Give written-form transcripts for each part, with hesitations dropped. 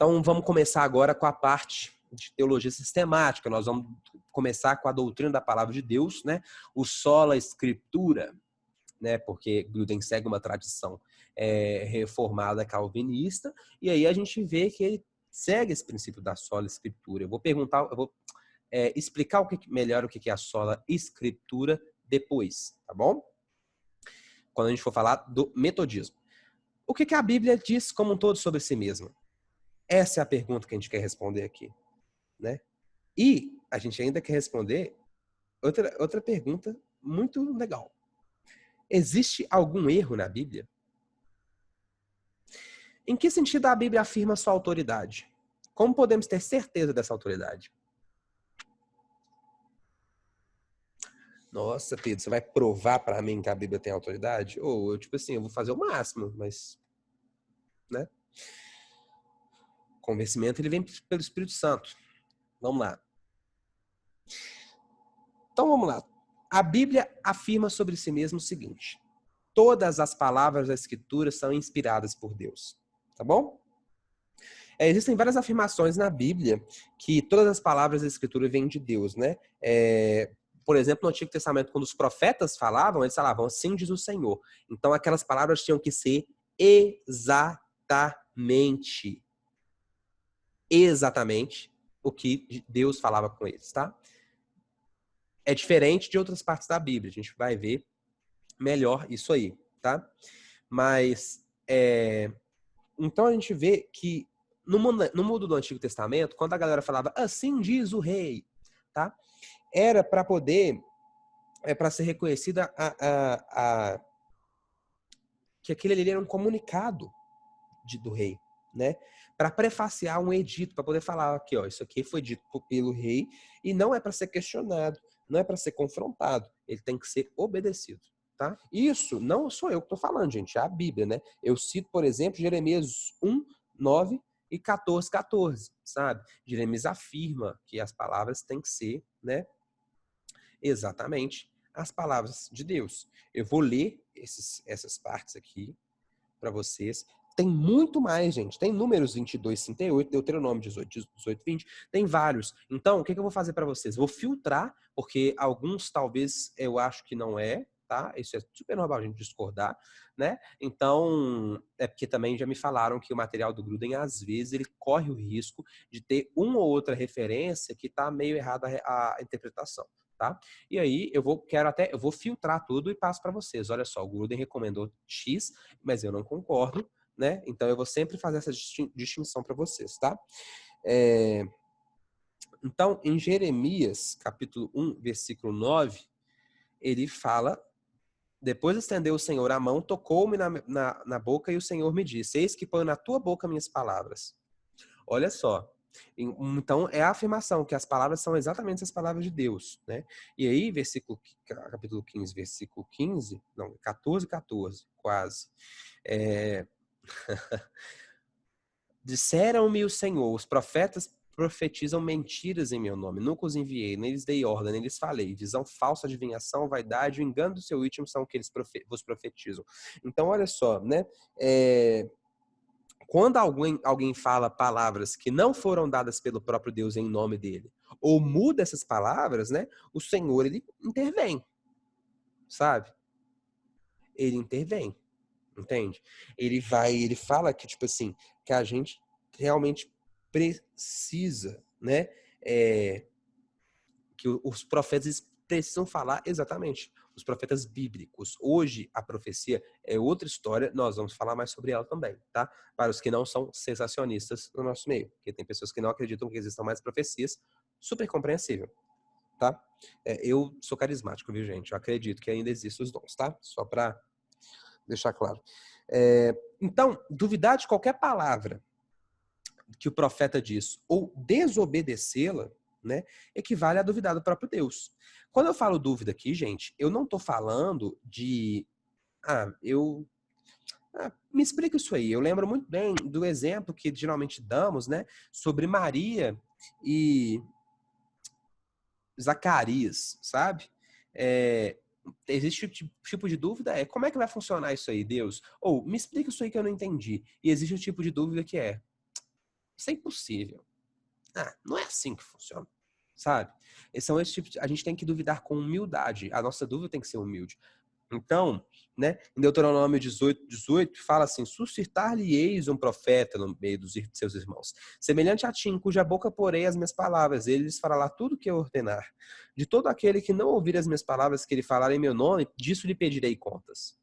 Então, vamos começar agora com a parte de teologia sistemática. Nós vamos começar com a doutrina da palavra de Deus, né? O sola escritura, né? Porque Gruden segue uma tradição reformada calvinista, e aí a gente vê que ele segue esse princípio da sola escritura. Eu vou explicar melhor o que é a sola escritura depois, tá bom? Quando a gente for falar do metodismo. O que a Bíblia diz como um todo sobre si mesma? Essa é a pergunta que a gente quer responder aqui, né? E a gente ainda quer responder outra pergunta muito legal. Existe algum erro na Bíblia? Em que sentido a Bíblia afirma sua autoridade? Como podemos ter certeza dessa autoridade? Nossa, Pedro, você vai provar para mim que a Bíblia tem autoridade? Ou eu, eu vou fazer o máximo, mas, né? O convencimento, ele vem pelo Espírito Santo. Vamos lá. Então, vamos lá. A Bíblia afirma sobre si mesma o seguinte: todas as palavras da Escritura são inspiradas por Deus. Tá bom? Existem várias afirmações na Bíblia que todas as palavras da Escritura vêm de Deus, né? Por exemplo, no Antigo Testamento, quando os profetas falavam, eles falavam, assim diz o Senhor. Então, aquelas palavras tinham que ser exatamente o que Deus falava com eles, tá? É diferente de outras partes da Bíblia. A gente vai ver melhor isso aí, tá? Mas, então a gente vê que no mundo do Antigo Testamento, quando a galera falava, assim diz o rei, tá? Era para poder, para ser reconhecida que aquele ali era um comunicado do rei, né? Para prefaciar um edito, para poder falar aqui, ó, isso aqui foi dito pelo rei e não é para ser questionado, não é para ser confrontado, ele tem que ser obedecido, tá? Isso não sou eu que estou falando, gente, é a Bíblia, né? Eu cito, por exemplo, Jeremias 1, 9 e 14, 14, sabe? Jeremias afirma que as palavras têm que ser, né, exatamente as palavras de Deus. Eu vou ler essas partes aqui para vocês. Tem muito mais, gente. Tem Números 22, 38, Deuteronômio 18, 20. Tem vários. Então, o que eu vou fazer para vocês? Vou filtrar, porque alguns talvez eu acho que não é, tá? Isso é super normal a gente discordar, né? Então, é porque também já me falaram que o material do Gruden, às vezes, ele corre o risco de ter uma ou outra referência que tá meio errada a interpretação. Tá? E aí eu vou filtrar tudo e passo para vocês. Olha só, o Gruden recomendou X, mas eu não concordo, né? Então eu vou sempre fazer essa distinção para vocês, tá? Então, em Jeremias, capítulo 1, versículo 9, ele fala: depois estendeu o Senhor a mão, tocou-me na boca e o Senhor me disse: eis que ponho na tua boca minhas palavras. Olha só. Então, é a afirmação que as palavras são exatamente as palavras de Deus, né? E aí, capítulo 15, versículo 15, não, 14, 14, quase. Disseram-me o Senhor, os profetas profetizam mentiras em meu nome. Nunca os enviei, nem lhes dei ordem, nem lhes falei. Visão falsa, adivinhação, vaidade, o engano do seu íntimo são o que eles vos profetizam. Então, olha só, né? Quando alguém fala palavras que não foram dadas pelo próprio Deus em nome dele, ou muda essas palavras, né? O Senhor, ele intervém, sabe? Ele intervém, entende? Ele fala que, tipo assim, que a gente realmente precisa, né? Que os profetas precisam falar exatamente. Os profetas bíblicos. Hoje, a profecia é outra história, nós vamos falar mais sobre ela também, tá? Para os que não são sensacionistas no nosso meio, porque tem pessoas que não acreditam que existam mais profecias, super compreensível, tá? Eu sou carismático, viu, gente? Eu acredito que ainda existem os dons, tá? Só para deixar claro. Então, duvidar de qualquer palavra que o profeta diz, ou desobedecê-la, né, equivale a duvidar do próprio Deus. Quando eu falo dúvida aqui, gente, eu não estou falando de... me explica isso aí. Eu lembro muito bem do exemplo que geralmente damos, né, sobre Maria e Zacarias, sabe? Existe tipo de dúvida, como é que vai funcionar isso aí, Deus? Ou, me explica isso aí que eu não entendi. E existe um tipo de dúvida que Isso é impossível. Não é assim que funciona, sabe? São esse tipo a gente tem que duvidar com humildade. A nossa dúvida tem que ser humilde. Então, né, em Deuteronômio 18, fala assim: suscitar-lhe-eis um profeta no meio dos seus irmãos, semelhante a ti, em cuja boca porei as minhas palavras, ele lhes falará tudo o que eu ordenar. De todo aquele que não ouvir as minhas palavras que ele falar em meu nome, disso lhe pedirei contas.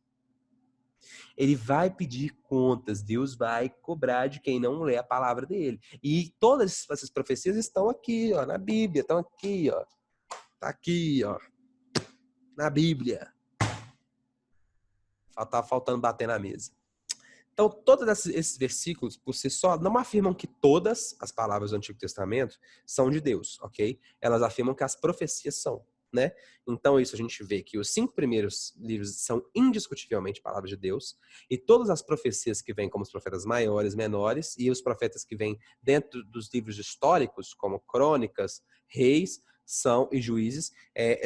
Ele vai pedir contas, Deus vai cobrar de quem não lê a palavra dele. E todas essas profecias estão aqui, ó, na Bíblia, estão aqui, ó. Tá aqui, ó, na Bíblia. Tá faltando bater na mesa. Então, todos esses versículos, por si só, não afirmam que todas as palavras do Antigo Testamento são de Deus, ok? Elas afirmam que as profecias são, né? Então, isso a gente vê que os 5 primeiros livros são indiscutivelmente palavras de Deus, e todas as profecias que vêm como os profetas maiores, menores, e os profetas que vêm dentro dos livros históricos, como Crônicas, Reis, e Juízes,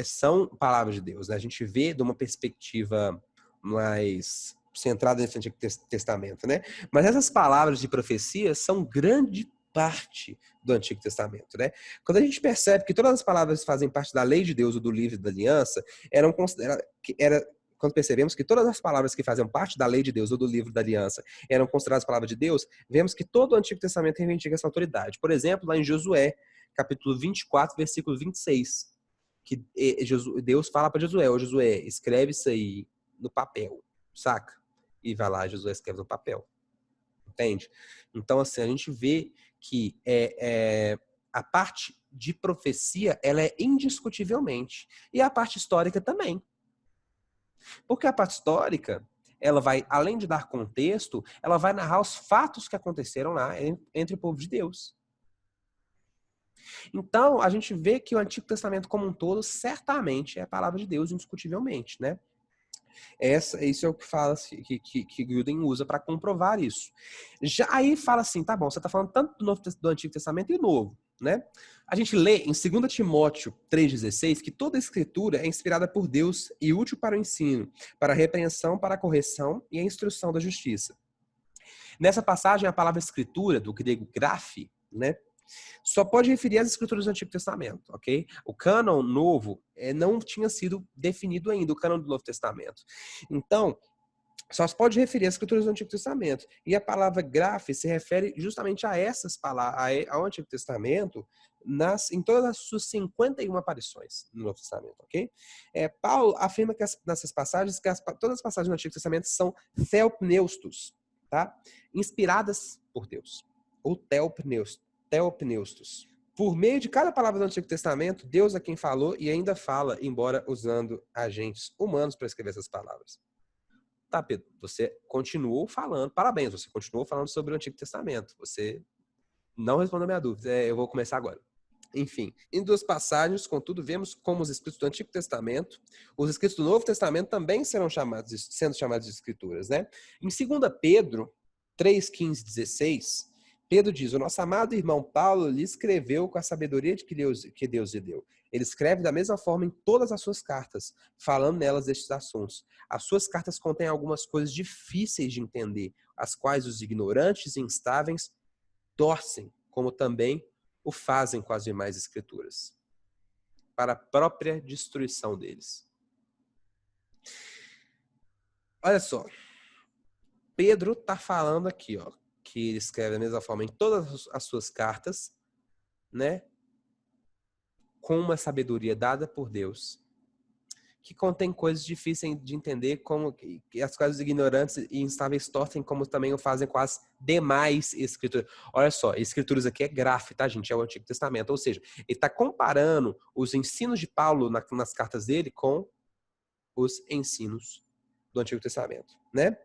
são palavras de Deus, né? A gente vê de uma perspectiva mais centrada nesse Antigo Testamento, né? Mas essas palavras de profecia são grande parte do Antigo Testamento, né? Quando a gente percebe que todas as palavras fazem parte da lei de Deus ou do livro da aliança, quando percebemos que todas as palavras que faziam parte da lei de Deus ou do livro da aliança eram consideradas palavras de Deus, vemos que todo o Antigo Testamento reivindica essa autoridade. Por exemplo, lá em Josué, capítulo 24, versículo 26, que Deus fala para Josué: ô Josué, escreve isso aí no papel, saca? E vai lá, Josué escreve no papel. Entende? Então, assim, a gente vê que a parte de profecia, ela é indiscutivelmente. E a parte histórica também. Porque a parte histórica, ela vai, além de dar contexto, ela vai narrar os fatos que aconteceram lá entre o povo de Deus. Então, a gente vê que o Antigo Testamento como um todo, certamente, é a palavra de Deus, indiscutivelmente, né? Isso é o que fala que Gruden usa para comprovar isso. Já aí fala assim, tá bom, você está falando tanto do Antigo Testamento e do Novo, né? A gente lê em 2 Timóteo 3,16 que toda a escritura é inspirada por Deus e útil para o ensino, para a repreensão, para a correção e a instrução da justiça. Nessa passagem, a palavra escritura, do grego graphe, né, só pode referir às escrituras do Antigo Testamento, ok? O cânon novo não tinha sido definido ainda, o cânon do Novo Testamento. Então, só se pode referir às escrituras do Antigo Testamento. E a palavra graphe se refere justamente a essas palavras, ao Antigo Testamento, em todas as suas 51 aparições no Novo Testamento, ok? Paulo afirma que nessas passagens, que todas as passagens do Antigo Testamento são theopneustos, tá? Inspiradas por Deus. Ou theopneustos. Por meio de cada palavra do Antigo Testamento, Deus é quem falou e ainda fala, embora usando agentes humanos para escrever essas palavras. Tá, Pedro, você continuou falando, parabéns, você continuou falando sobre o Antigo Testamento. Você não respondeu a minha dúvida, eu vou começar agora. Enfim, em 2 passagens, contudo, vemos como os escritos do Antigo Testamento, os escritos do Novo Testamento também sendo chamados de escrituras, né? Em 2 Pedro 3, 15, 16, Pedro diz: o nosso amado irmão Paulo lhe escreveu com a sabedoria que Deus lhe deu. Ele escreve da mesma forma em todas as suas cartas, falando nelas destes assuntos. As suas cartas contêm algumas coisas difíceis de entender, as quais os ignorantes e instáveis torcem, como também o fazem com as demais escrituras, para a própria destruição deles. Olha só, Pedro está falando aqui, ó, que ele escreve da mesma forma em todas as suas cartas, né, com uma sabedoria dada por Deus, que contém coisas difíceis de entender, como que as coisas ignorantes e instáveis torcem, como também o fazem com as demais escrituras. Olha só, escrituras aqui é grafo, tá, gente? É o Antigo Testamento. Ou seja, ele está comparando os ensinos de Paulo nas cartas dele com os ensinos do Antigo Testamento, né?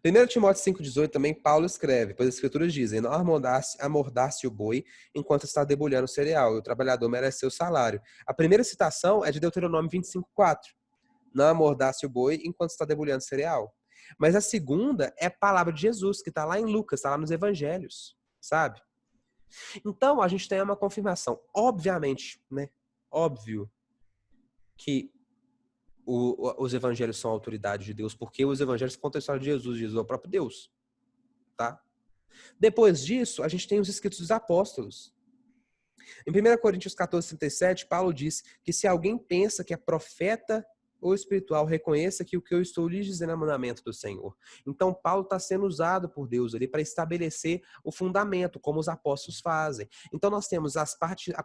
1 Timóteo 5,18 também, Paulo escreve, pois as escrituras dizem: não amordace o boi enquanto está debulhando o cereal, e o trabalhador merece seu salário. A primeira citação é de Deuteronômio 25,4. Não amordace o boi enquanto está debulhando o cereal. Mas a segunda é a palavra de Jesus, que está lá em Lucas, está lá nos evangelhos, sabe? Então, a gente tem uma confirmação. Obviamente, né? Óbvio que os evangelhos são a autoridade de Deus, porque os evangelhos contam a história de Jesus é o próprio Deus, tá? Depois disso, a gente tem os escritos dos apóstolos. Em 1 Coríntios 14:37, Paulo diz que se alguém pensa que é profeta ou espiritual, reconheça que o que eu estou lhes dizendo é mandamento do Senhor. Então, Paulo está sendo usado por Deus ali para estabelecer o fundamento, como os apóstolos fazem. Então, nós temos a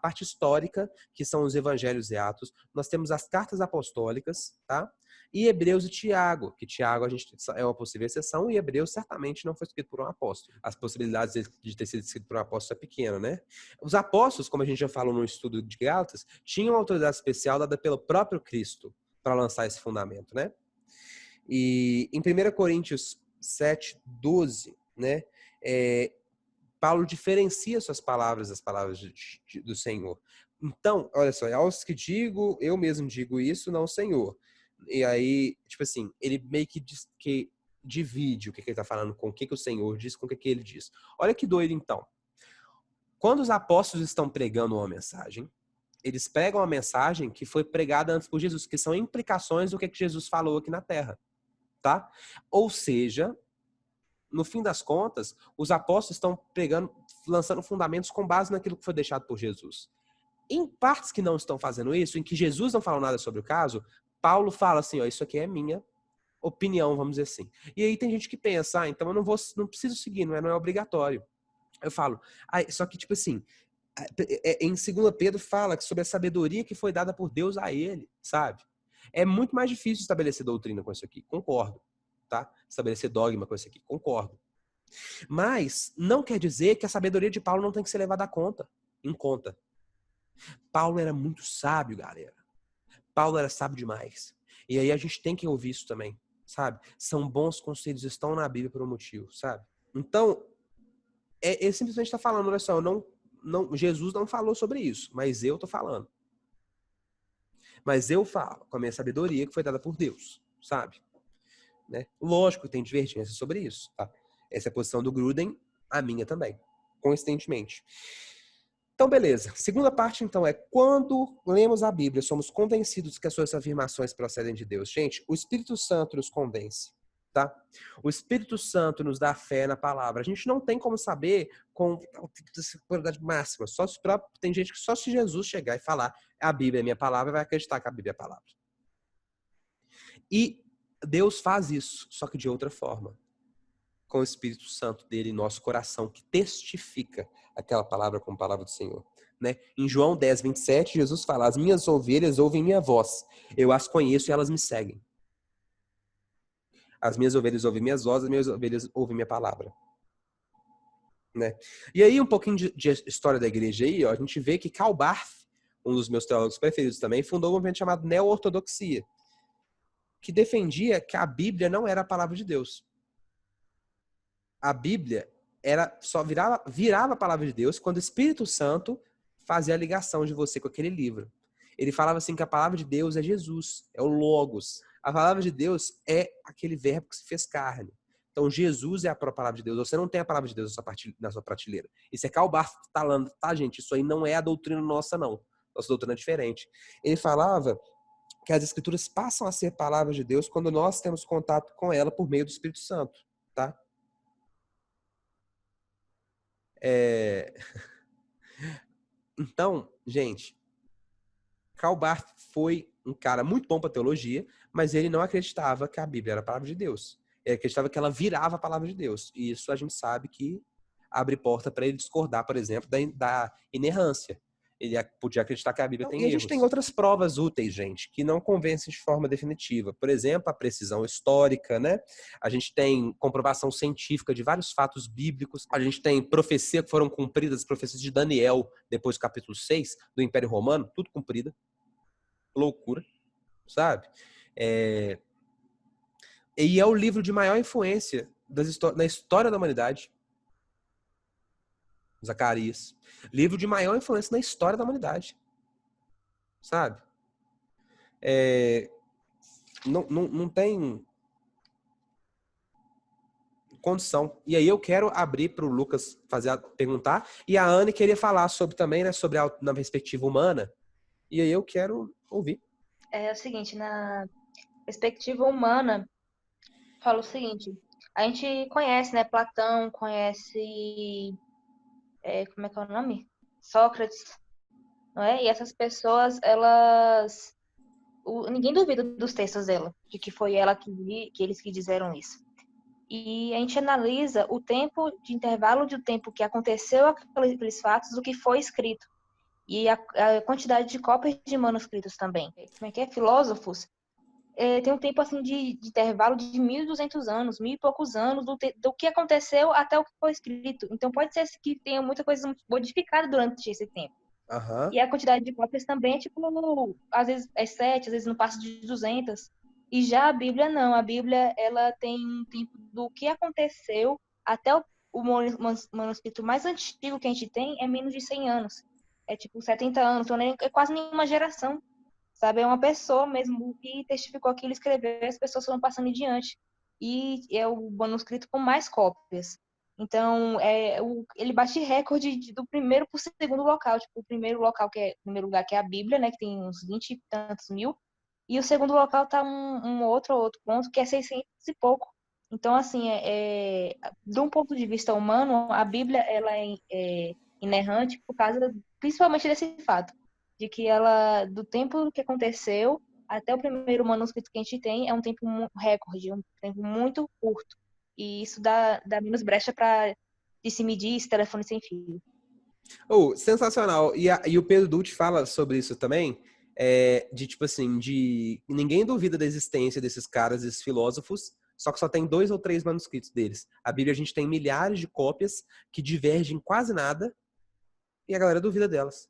parte histórica, que são os evangelhos e atos, nós temos as cartas apostólicas, tá? E Hebreus e Tiago, que Tiago a gente é uma possível exceção, e Hebreus certamente não foi escrito por um apóstolo. As possibilidades de ter sido escrito por um apóstolo é pequena, né? Os apóstolos, como a gente já falou no estudo de Gálatas, tinham uma autoridade especial dada pelo próprio Cristo para lançar esse fundamento, né? E em 1 Coríntios 7:12, né, Paulo diferencia suas palavras das palavras do Senhor. Então, olha só, aos que digo, eu mesmo digo isso, não o Senhor. E aí, tipo assim, ele meio que divide o que ele está falando com o que o Senhor diz, com o que ele diz. Olha que doido, então. Quando os apóstolos estão pregando uma mensagem, eles pregam a mensagem que foi pregada antes por Jesus, que são implicações do que Jesus falou aqui na Terra, tá? Ou seja, no fim das contas, os apóstolos estão pregando, lançando fundamentos com base naquilo que foi deixado por Jesus. Em partes que não estão fazendo isso, em que Jesus não falou nada sobre o caso, Paulo fala assim, ó, isso aqui é minha opinião, vamos dizer assim. E aí tem gente que pensa, então eu não preciso seguir, não é obrigatório. Eu falo, só que tipo assim, em 2 Pedro fala que sobre a sabedoria que foi dada por Deus a ele, sabe? É muito mais difícil estabelecer doutrina com isso aqui, concordo, tá? Estabelecer dogma com isso aqui, concordo. Mas não quer dizer que a sabedoria de Paulo não tem que ser levada em conta. Paulo era muito sábio, galera. Paulo era sábio demais. E aí a gente tem que ouvir isso também, sabe? São bons conselhos, estão na Bíblia por um motivo, sabe? Então, ele simplesmente está falando, olha só, Jesus não falou sobre isso, mas eu tô falando. Mas eu falo com a minha sabedoria que foi dada por Deus, sabe? Né? Lógico que tem divergência sobre isso, tá? Essa é a posição do Gruden, a minha também, coincidentemente. Então, beleza. Segunda parte, então, é quando lemos a Bíblia, somos convencidos que as suas afirmações procedem de Deus. Gente, o Espírito Santo nos convence, tá? O Espírito Santo nos dá fé na palavra. A gente não tem como saber com segurança máxima. Tem gente que só se Jesus chegar e falar a Bíblia é minha palavra, vai acreditar que a Bíblia é a palavra. E Deus faz isso, só que de outra forma. Com o Espírito Santo dele em nosso coração, que testifica aquela palavra como palavra do Senhor. Né? Em João 10:27, Jesus fala, as minhas ovelhas ouvem minha voz, eu as conheço e elas me seguem. As minhas ovelhas ouvem minhas vozes, as minhas ovelhas ouvem minha palavra. Né? E aí, um pouquinho de história da igreja aí, ó, a gente vê que Karl Barth, um dos meus teólogos preferidos também, fundou um movimento chamado Neo-Ortodoxia, que defendia que a Bíblia não era a palavra de Deus. A Bíblia virava a palavra de Deus quando o Espírito Santo fazia a ligação de você com aquele livro. Ele falava assim que a palavra de Deus é Jesus, é o Logos. A palavra de Deus é aquele verbo que se fez carne. Então Jesus é a própria palavra de Deus. Você não tem a palavra de Deus na sua prateleira. Isso é Karl Barth falando, tá, gente? Isso aí não é a doutrina nossa, não. Nossa doutrina é diferente. Ele falava que as Escrituras passam a ser palavras de Deus quando nós temos contato com ela por meio do Espírito Santo, tá? Então, gente, Karl Barth foi um cara muito bom para teologia, mas ele não acreditava que a Bíblia era a palavra de Deus. Ele acreditava que ela virava a palavra de Deus. E isso a gente sabe que abre porta para ele discordar, por exemplo, da inerrância. Ele podia acreditar que a Bíblia tem erros. E a gente tem outras provas úteis, gente, que não convencem de forma definitiva. Por exemplo, a precisão histórica, né? A gente tem comprovação científica de vários fatos bíblicos. A gente tem profecia que foram cumpridas, profecias de Daniel, depois do capítulo 6, do Império Romano, tudo cumprida. Loucura, sabe? E é o livro de maior influência na história da humanidade. Zacarias. Livro de maior influência na história da humanidade. Sabe? Não tem condição. E aí eu quero abrir para o Lucas perguntar. E a Anne queria falar sobre também, né? Sobre na perspectiva humana. E aí eu quero ouvir. É o seguinte, na perspectiva humana, fala o seguinte, a gente conhece, né? Platão, conhece, como é que é o nome? Sócrates, não é? E essas pessoas, ninguém duvida dos textos dela, de que foi ela que eles que disseram isso. E a gente analisa o tempo de intervalo de tempo que aconteceu aqueles fatos, do que foi escrito. E a quantidade de cópias de manuscritos também. Como é que é? Filósofos tem um tempo assim de intervalo de 1.200 anos, mil e poucos anos, do que aconteceu até o que foi escrito. Então pode ser que tenha muita coisa modificada durante esse tempo. Aham. E a quantidade de cópias também é tipo, às vezes é 7, às vezes não passa de 200. E já a Bíblia não. A Bíblia, ela tem um tempo do que aconteceu até o manuscrito mais antigo que a gente tem é menos de 100 anos. É tipo 70 anos, então é quase nenhuma geração, sabe? É uma pessoa mesmo que testificou aquilo, escreveu, e as pessoas foram passando adiante. E é o manuscrito com mais cópias. Então, ele bate recorde do primeiro para o segundo local. Tipo, o primeiro lugar que é a Bíblia, né, que tem uns 20 e tantos mil. E o segundo local tá um outro ponto, que é 600 e pouco. Então, assim, de um ponto de vista humano, a Bíblia ela é inerrante por causa, principalmente desse fato, de que ela, do tempo que aconteceu até o primeiro manuscrito que a gente tem, é um tempo recorde, um tempo muito curto. E isso dá menos brecha para de se medir esse telefone sem fio. Oh, sensacional. E o Pedro Dutti fala sobre isso também, de tipo assim, de ninguém duvida da existência desses caras, desses filósofos, só que só tem 2 ou 3 manuscritos deles. A Bíblia a gente tem milhares de cópias que divergem quase nada e a galera duvida delas.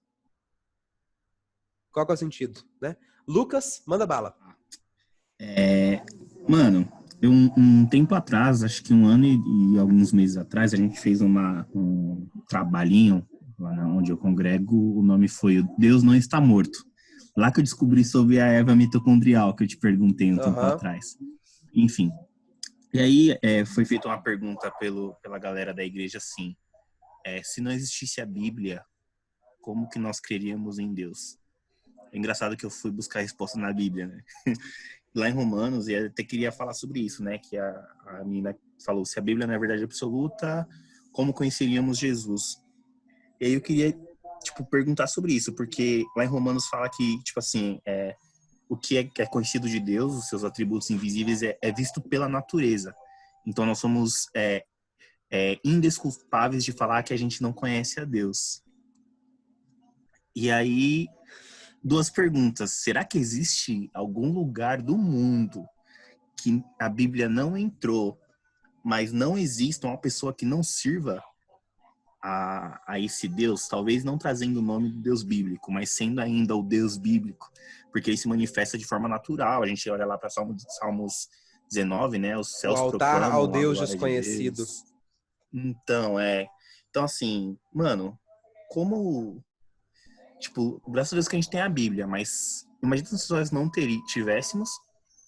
Qual que é o sentido, né? Lucas, manda bala. Mano, um tempo atrás, acho que 1 ano e alguns meses atrás, a gente fez um trabalhinho lá onde eu congrego, o nome foi Deus Não Está Morto. Lá que eu descobri sobre a erva mitocondrial, que eu te perguntei um tempo atrás. Enfim. E aí foi feita uma pergunta pela galera da igreja assim, se não existisse a Bíblia, como que nós creríamos em Deus? É engraçado que eu fui buscar a resposta na Bíblia, né? Lá em Romanos, e eu até queria falar sobre isso, né? Que a menina falou, se a Bíblia não é verdade absoluta, como conheceríamos Jesus? E aí eu queria, tipo, perguntar sobre isso, porque lá em Romanos fala que, tipo assim, o que é conhecido de Deus, os seus atributos invisíveis, é visto pela natureza. Então nós somos indesculpáveis de falar que a gente não conhece a Deus. E aí, 2 perguntas. Será que existe algum lugar do mundo que a Bíblia não entrou, mas não exista uma pessoa que não sirva a esse Deus? Talvez não trazendo o nome do Deus bíblico, mas sendo ainda o Deus bíblico, porque ele se manifesta de forma natural. A gente olha lá para Salmos 19, né? Os O céus altar ao proclamam a Deus glória de desconhecido. Deus. Então, assim, mano, como... Tipo, graças a Deus que a gente tem a Bíblia, mas imagina se nós não tivéssemos.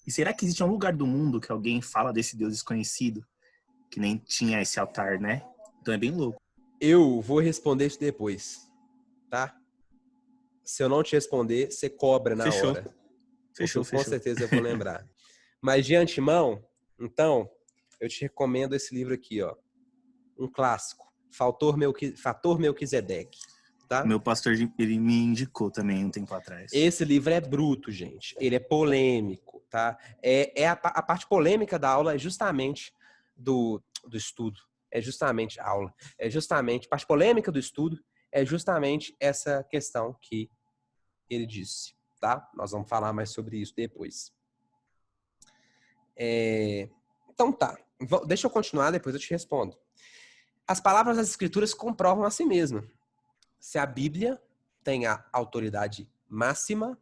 E será que existe um lugar do mundo que alguém fala desse Deus desconhecido, que nem tinha esse altar, né? Então é bem louco. Eu vou responder isso depois, tá? Se eu não te responder, você cobra na Fechou. hora. Porque com Fechou. certeza eu vou lembrar. Mas de antemão, então, eu te recomendo esse livro aqui, ó. Um clássico. Fator Melquisedeque. Tá? Meu pastor, ele me indicou também um tempo atrás. Esse livro é bruto, gente. Ele é polêmico, tá? A parte polêmica da aula é justamente do estudo. É justamente a aula. É justamente a parte polêmica do estudo é justamente essa questão que ele disse, tá? Nós vamos falar mais sobre isso depois. Então tá. Deixa eu continuar, depois eu te respondo. As palavras das escrituras comprovam a si mesma. Se a Bíblia tem a autoridade máxima,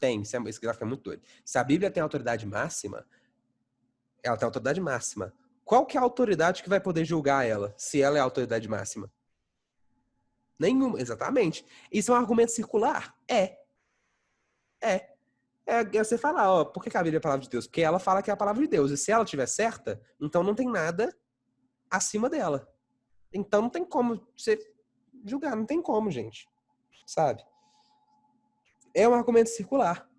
esse gráfico é muito doido. Se a Bíblia tem a autoridade máxima, ela tem a autoridade máxima. Qual que é a autoridade que vai poder julgar ela, se ela é a autoridade máxima? Nenhuma, exatamente. Isso é um argumento circular? É você falar, ó, por que a Bíblia é a palavra de Deus? Porque ela fala que é a palavra de Deus. E se ela estiver certa, então não tem nada acima dela. Então não tem como você julgar, não tem como, gente. Sabe? É um argumento circular.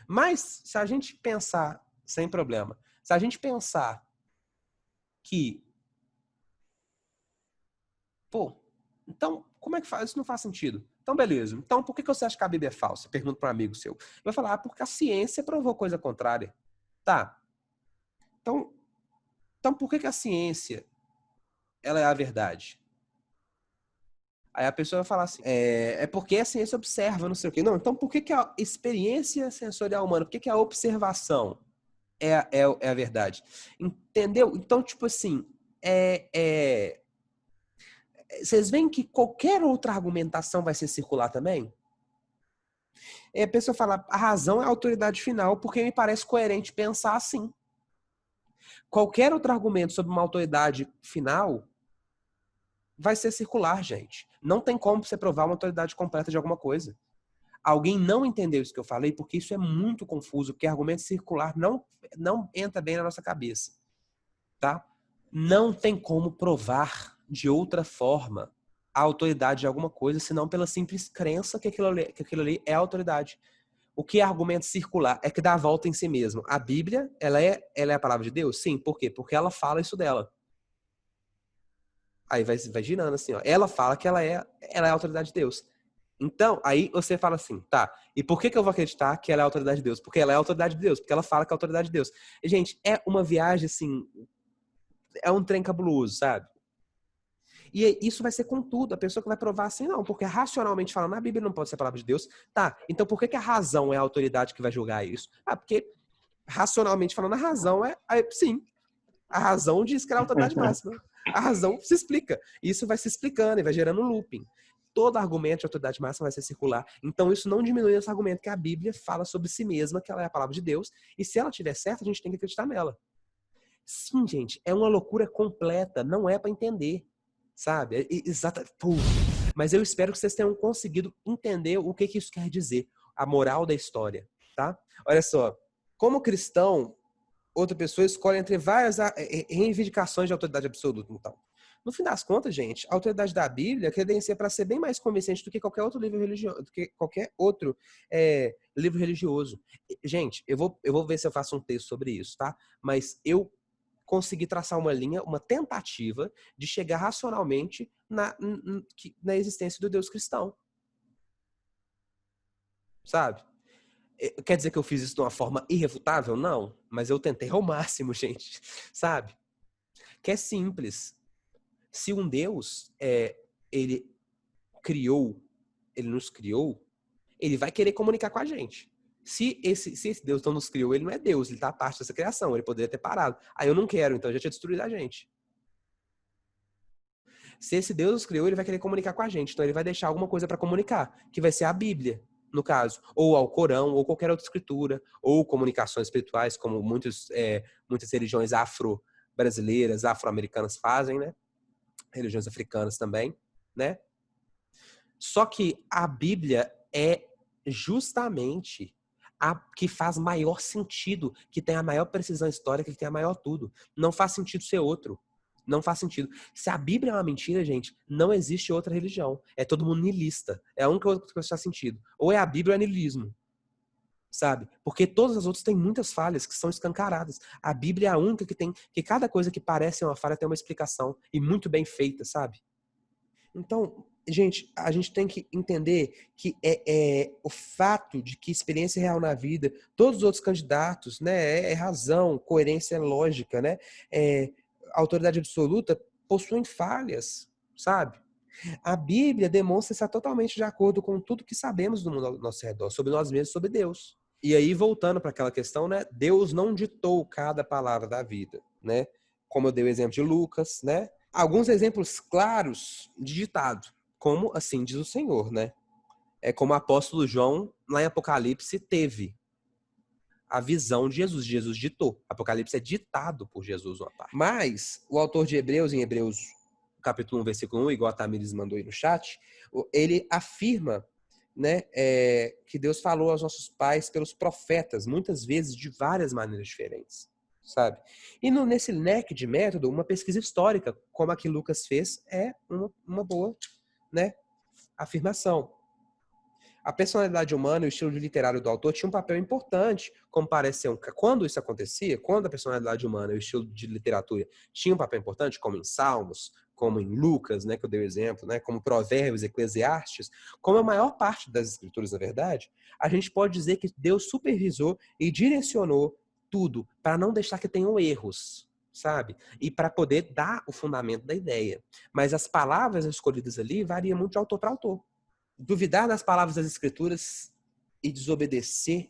Mas, se a gente pensar, sem problema, Se a gente pensar que, então, como é que faz? Isso não faz sentido. Então, beleza. Então, por que você acha que a Bíblia é falsa? Pergunta para um amigo seu. Ele vai falar, porque a ciência provou coisa contrária. Tá. Então por que a ciência ela é a verdade? Aí a pessoa vai falar assim, é porque a ciência observa, não sei o quê. Não, então por que a experiência sensorial humana, por que a observação é a verdade? Entendeu? Então, tipo assim, vocês veem que qualquer outra argumentação vai ser circular também? A pessoa fala, a razão é a autoridade final, porque me parece coerente pensar assim. Qualquer outro argumento sobre uma autoridade final vai ser circular, gente. Não tem como você provar uma autoridade completa de alguma coisa. Alguém não entendeu isso que eu falei, porque isso é muito confuso, porque argumento circular não entra bem na nossa cabeça. Tá? Não tem como provar de outra forma a autoridade de alguma coisa, senão pela simples crença que aquilo ali é autoridade. O que é argumento circular? É que dá a volta em si mesmo. A Bíblia, ela é a palavra de Deus? Sim. Por quê? Porque ela fala isso dela. Aí vai girando assim, ó. Ela fala que ela é a autoridade de Deus. Então, aí você fala assim, tá, e por que eu vou acreditar que ela é a autoridade de Deus? Porque ela é a autoridade de Deus, porque ela fala que é a autoridade de Deus. E, gente, é uma viagem, assim, é um trem cabuloso, sabe? E isso vai ser com tudo. A pessoa que vai provar assim, não, porque racionalmente falando, a Bíblia não pode ser a palavra de Deus. Tá, então por que a razão é a autoridade que vai julgar isso? Ah, porque racionalmente falando, a razão sim, a razão diz que ela é a autoridade máxima. A razão se explica. Isso vai se explicando e vai gerando um looping. Todo argumento de autoridade máxima vai ser circular. Então isso não diminui esse argumento que a Bíblia fala sobre si mesma, que ela é a palavra de Deus. E se ela estiver certa, a gente tem que acreditar nela. Sim, gente, é uma loucura completa. Não é para entender. Sabe? Mas eu espero que vocês tenham conseguido entender o que isso quer dizer. A moral da história. Tá? Olha só. Como cristão, outra pessoa escolhe entre várias reivindicações de autoridade absoluta. Então, no fim das contas, gente, a autoridade da Bíblia credencia para ser bem mais convincente do que qualquer outro livro religioso, livro religioso. Gente, eu vou ver se eu faço um texto sobre isso, tá? Mas eu consegui traçar uma linha, uma tentativa de chegar racionalmente na existência do Deus cristão. Sabe? Quer dizer que eu fiz isso de uma forma irrefutável? Não. Mas eu tentei ao máximo, gente. Sabe? Que é simples. Se um Deus, ele nos criou, ele vai querer comunicar com a gente. Se esse Deus não nos criou, ele não é Deus, ele está à parte dessa criação, ele poderia ter parado. Aí eu não quero, então já tinha destruído a gente. Se esse Deus nos criou, ele vai querer comunicar com a gente, então ele vai deixar alguma coisa para comunicar, que vai ser a Bíblia, no caso, ou ao Corão, ou qualquer outra escritura, ou comunicações espirituais, como muitas religiões afro-brasileiras, afro-americanas fazem, né? Religiões africanas também, né? Só que a Bíblia é justamente a que faz maior sentido, que tem a maior precisão histórica, que tem a maior tudo. Não faz sentido ser outro. Não faz sentido. Se a Bíblia é uma mentira, gente, não existe outra religião. É todo mundo niilista. É a única coisa que faz sentido. Ou é a Bíblia ou é niilismo. Sabe? Porque todas as outras têm muitas falhas que são escancaradas. A Bíblia é a única que cada coisa que parece uma falha tem uma explicação. E muito bem feita, sabe? Então, gente, a gente tem que entender que o fato de que experiência real na vida, todos os outros candidatos, né, razão, coerência lógica, né, autoridade absoluta, possuem falhas, sabe? A Bíblia demonstra estar totalmente de acordo com tudo que sabemos do mundo ao nosso redor, sobre nós mesmos, sobre Deus. E aí, voltando para aquela questão, né, Deus não ditou cada palavra da vida, né? Como eu dei o exemplo de Lucas, né? Alguns exemplos claros de ditado, como assim diz o Senhor, né? É como o apóstolo João, lá em Apocalipse, teve a visão de Jesus. Jesus ditou. Apocalipse é ditado por Jesus uma parte. Mas o autor de Hebreus, em Hebreus capítulo 1, versículo 1, igual a Tamires mandou aí no chat, ele afirma, né, que Deus falou aos nossos pais pelos profetas, muitas vezes de várias maneiras diferentes. Sabe? E nesse leque de método, uma pesquisa histórica, como a que Lucas fez, é uma boa, né, afirmação. A personalidade humana e o estilo literário do autor tinha um papel importante, como parece ser quando isso acontecia, quando a personalidade humana e o estilo de literatura tinham um papel importante, como em Salmos, como em Lucas, né, que eu dei o exemplo, né, como Provérbios, Eclesiastes, como a maior parte das escrituras, na verdade, a gente pode dizer que Deus supervisou e direcionou tudo para não deixar que tenham erros, sabe? E para poder dar o fundamento da ideia. Mas as palavras escolhidas ali variam muito de autor para autor. Duvidar das palavras das escrituras e desobedecer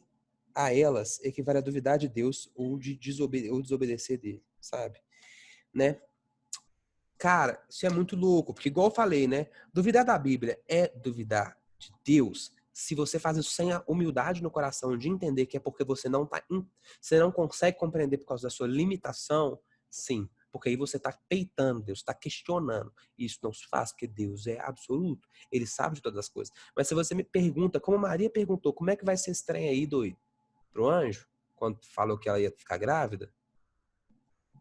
a elas equivale a duvidar de Deus ou desobedecer dele, sabe? Né? Cara, isso é muito louco, porque igual eu falei, né? Duvidar da Bíblia é duvidar de Deus se você faz isso sem a humildade no coração de entender que é porque você você não consegue compreender por causa da sua limitação, sim. Porque aí você está peitando Deus, está questionando. E isso não se faz, porque Deus é absoluto. Ele sabe de todas as coisas. Mas se você me pergunta, como Maria perguntou, como é que vai ser esse trem aí, doido? Pro anjo, quando falou que ela ia ficar grávida?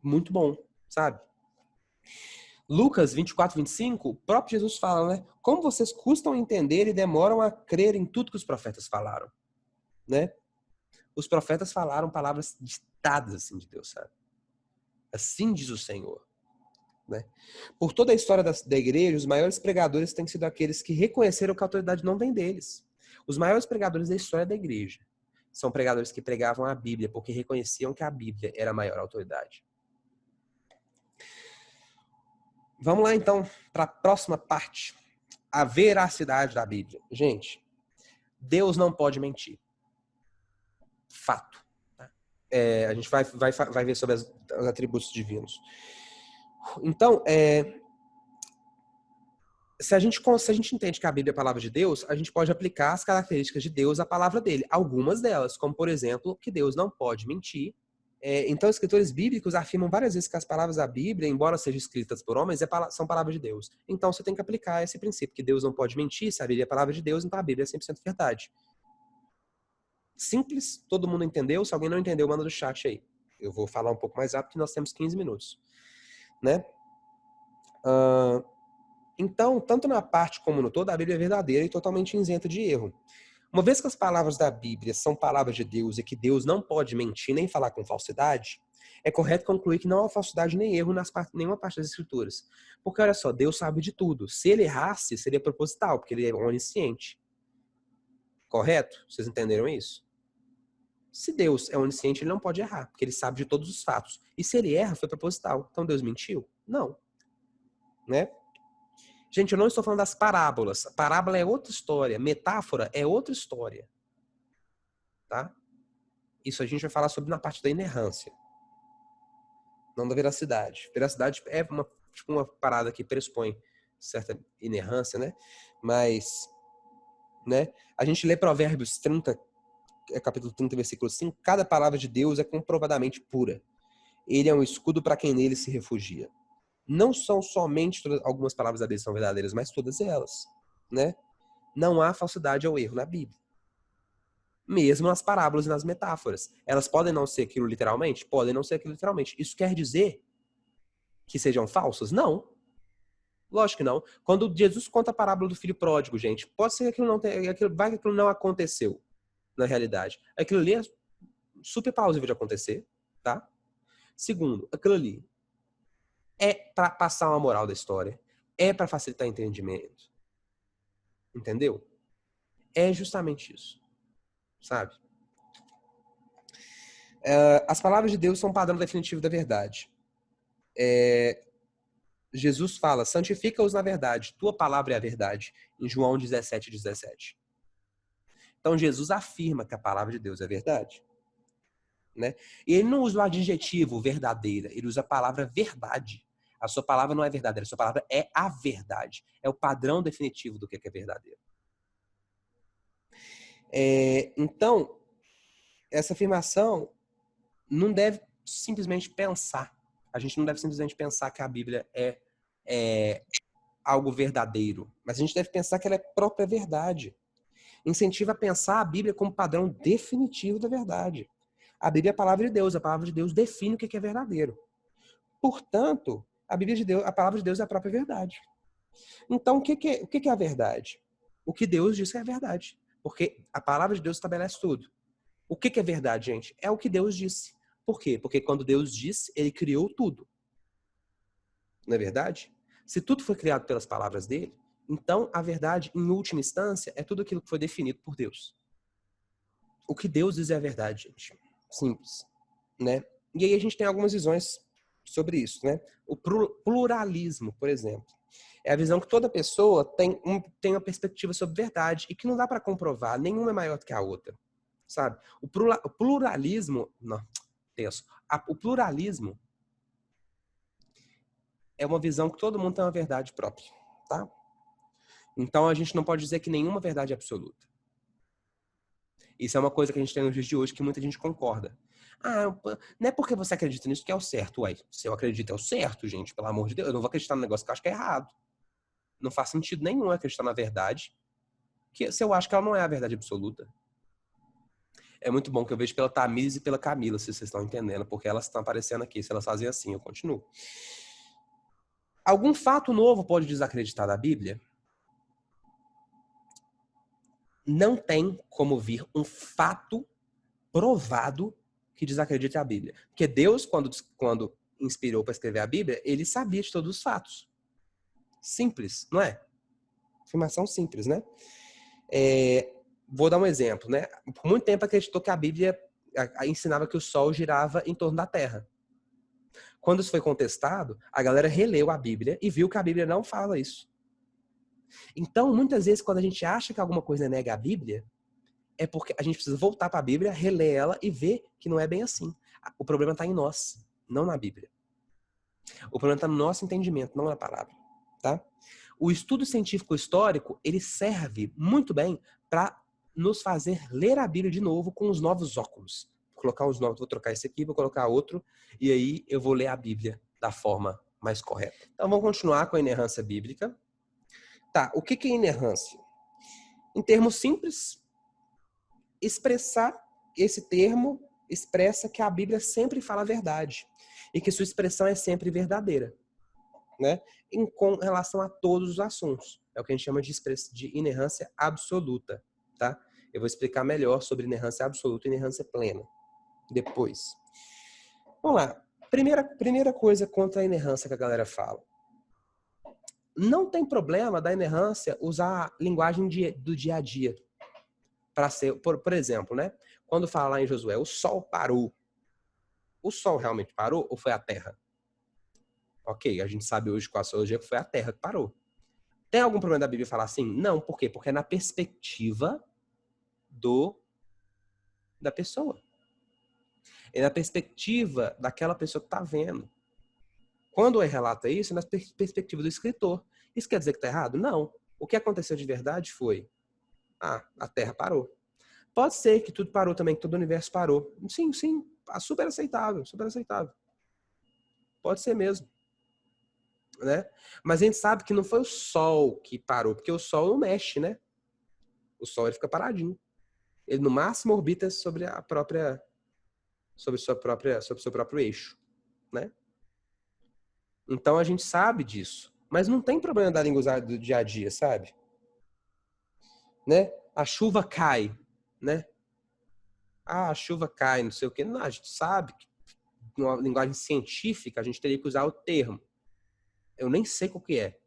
Muito bom, sabe? Lucas 24, 25, o próprio Jesus fala, né? Como vocês custam a entender e demoram a crer em tudo que os profetas falaram, né? Os profetas falaram palavras ditadas assim de Deus, sabe? Assim diz o Senhor, né? Por toda a história da igreja, os maiores pregadores têm sido aqueles que reconheceram que a autoridade não vem deles. Os maiores pregadores da história da igreja são pregadores que pregavam a Bíblia porque reconheciam que a Bíblia era a maior autoridade. Vamos lá, então, para a próxima parte. A veracidade da Bíblia. Gente, Deus não pode mentir. Fato. A gente vai ver sobre os atributos divinos. Então, se a gente entende que a Bíblia é a palavra de Deus, a gente pode aplicar as características de Deus à palavra dele. Algumas delas, como, por exemplo, que Deus não pode mentir. Então, escritores bíblicos afirmam várias vezes que as palavras da Bíblia, embora sejam escritas por homens, são palavras de Deus. Então, você tem que aplicar esse princípio, que Deus não pode mentir, se a Bíblia é a palavra de Deus, então a Bíblia é 100% verdade. Simples, todo mundo entendeu? Se alguém não entendeu, manda no chat aí. Eu vou falar um pouco mais rápido, porque nós temos 15 minutos. Né? Então, tanto na parte como no todo, a Bíblia é verdadeira e totalmente isenta de erro. Uma vez que as palavras da Bíblia são palavras de Deus e que Deus não pode mentir nem falar com falsidade, é correto concluir que não há falsidade nem erro nenhuma parte das Escrituras. Porque, olha só, Deus sabe de tudo. Se ele errasse, seria proposital, porque ele é onisciente. Correto? Vocês entenderam isso? Se Deus é onisciente, ele não pode errar, porque ele sabe de todos os fatos. E se ele erra, foi proposital. Então Deus mentiu? Não. Né? Gente, eu não estou falando das parábolas. A parábola é outra história. Metáfora é outra história. Tá? Isso a gente vai falar sobre na parte da inerrância. Não da veracidade. Veracidade é uma parada que pressupõe certa inerrância, né? Mas, né? A gente lê Provérbios 30, capítulo 30, versículo 5. Cada palavra de Deus é comprovadamente pura. Ele é um escudo para quem nele se refugia. Não são somente algumas palavras da Bíblia são verdadeiras, mas todas elas, né? Não há falsidade ou erro na Bíblia. Mesmo nas parábolas e nas metáforas. Elas podem não ser aquilo literalmente? Podem não ser aquilo literalmente. Isso quer dizer que sejam falsas? Não. Lógico que não. Quando Jesus conta a parábola do filho pródigo, gente, pode ser que aquilo não aconteceu na realidade. Aquilo ali é super plausível de acontecer, tá? Segundo, aquilo ali é para passar uma moral da história. É para facilitar entendimento. Entendeu? É justamente isso. Sabe? As palavras de Deus são um padrão definitivo da verdade. Jesus fala, santifica-os na verdade. Tua palavra é a verdade. Em João 17, 17. Então Jesus afirma que a palavra de Deus é verdade. Né? E ele não usa o adjetivo verdadeira. Ele usa a palavra verdade. A sua palavra não é verdadeira, a sua palavra é a verdade. É o padrão definitivo do que é verdadeiro. Então, essa afirmação não deve simplesmente pensar. A gente não deve simplesmente pensar que a Bíblia é algo verdadeiro. Mas a gente deve pensar que ela é própria verdade. Incentiva a pensar a Bíblia como padrão definitivo da verdade. A Bíblia é a palavra de Deus. A palavra de Deus define o que é verdadeiro. Portanto, a palavra de Deus é a própria verdade. Então, o que é a verdade? O que Deus diz que é a verdade. Porque a palavra de Deus estabelece tudo. O que é verdade, gente? É o que Deus disse. Por quê? Porque quando Deus disse, ele criou tudo. Não é verdade? Se tudo foi criado pelas palavras dele, então a verdade, em última instância, é tudo aquilo que foi definido por Deus. O que Deus diz é a verdade, gente. Simples, né? E aí a gente tem algumas visões sobre isso, né? O pluralismo, por exemplo, é a visão que toda pessoa tem uma perspectiva sobre verdade e que não dá para comprovar, nenhuma é maior do que a outra, sabe? O pluralismo, não, tenso. O pluralismo é uma visão que todo mundo tem uma verdade própria, tá? Então a gente não pode dizer que nenhuma verdade é absoluta. Isso é uma coisa que a gente tem nos dias de hoje que muita gente concorda. Ah, não é porque você acredita nisso que é o certo. Ué, se eu acredito é o certo, gente, pelo amor de Deus. Eu não vou acreditar no negócio que eu acho que é errado. Não faz sentido nenhum acreditar na verdade que se eu acho que ela não é a verdade absoluta. É muito bom que eu vejo pela Tamires e pela Camila, se vocês estão entendendo, porque elas estão aparecendo aqui. Se elas fazem assim, eu continuo. Algum fato novo pode desacreditar da Bíblia? Não tem como vir um fato provado que desacredite a Bíblia. Porque Deus, quando inspirou para escrever a Bíblia, ele sabia de todos os fatos. Simples, não é? Afirmação simples, né? Vou dar um exemplo, né? Por muito tempo acreditou que a Bíblia ensinava que o Sol girava em torno da Terra. Quando isso foi contestado, a galera releu a Bíblia e viu que a Bíblia não fala isso. Então, muitas vezes, quando a gente acha que alguma coisa nega a Bíblia, é porque a gente precisa voltar para a Bíblia, reler ela e ver que não é bem assim. O problema está em nós, não na Bíblia. O problema está no nosso entendimento, não na palavra, tá? O estudo científico histórico, ele serve muito bem para nos fazer ler a Bíblia de novo com os novos óculos. Vou colocar os novos, vou trocar esse aqui, vou colocar outro, e aí eu vou ler a Bíblia da forma mais correta. Então vamos continuar com a inerrância bíblica. Tá, o que é inerrância? Em termos simples, expressar esse termo expressa que a Bíblia sempre fala a verdade e que sua expressão é sempre verdadeira, né? Com relação a todos os assuntos. É o que a gente chama de inerrância absoluta, tá? Eu vou explicar melhor sobre inerrância absoluta e inerrância plena depois. Vamos lá. Primeira coisa contra a inerrância que a galera fala. Não tem problema da inerrância usar a linguagem do dia a dia. Para ser, por exemplo, né? Quando fala lá em Josué, o sol parou. O sol realmente parou ou foi a terra? Ok, a gente sabe hoje com a astrologia que foi a terra que parou. Tem algum problema da Bíblia falar assim? Não, por quê? Porque é na perspectiva da pessoa. É na perspectiva daquela pessoa que está vendo. Quando ele relata isso, é na perspectiva do escritor. Isso quer dizer que está errado? Não. O que aconteceu de verdade foi, a terra parou. Pode ser que tudo parou também, que todo o universo parou. Sim, super aceitável, super aceitável. Pode ser mesmo. Né? Mas a gente sabe que não foi o Sol que parou, porque o Sol não mexe, né? O Sol ele fica paradinho. Ele no máximo orbita sobre sobre seu próprio eixo, né? Então a gente sabe disso, mas não tem problema da língua usada do dia a dia, sabe? Né? A chuva cai, né? A chuva cai, não sei o quê. Não, a gente sabe que numa linguagem científica a gente teria que usar o termo. Eu nem sei qual que é.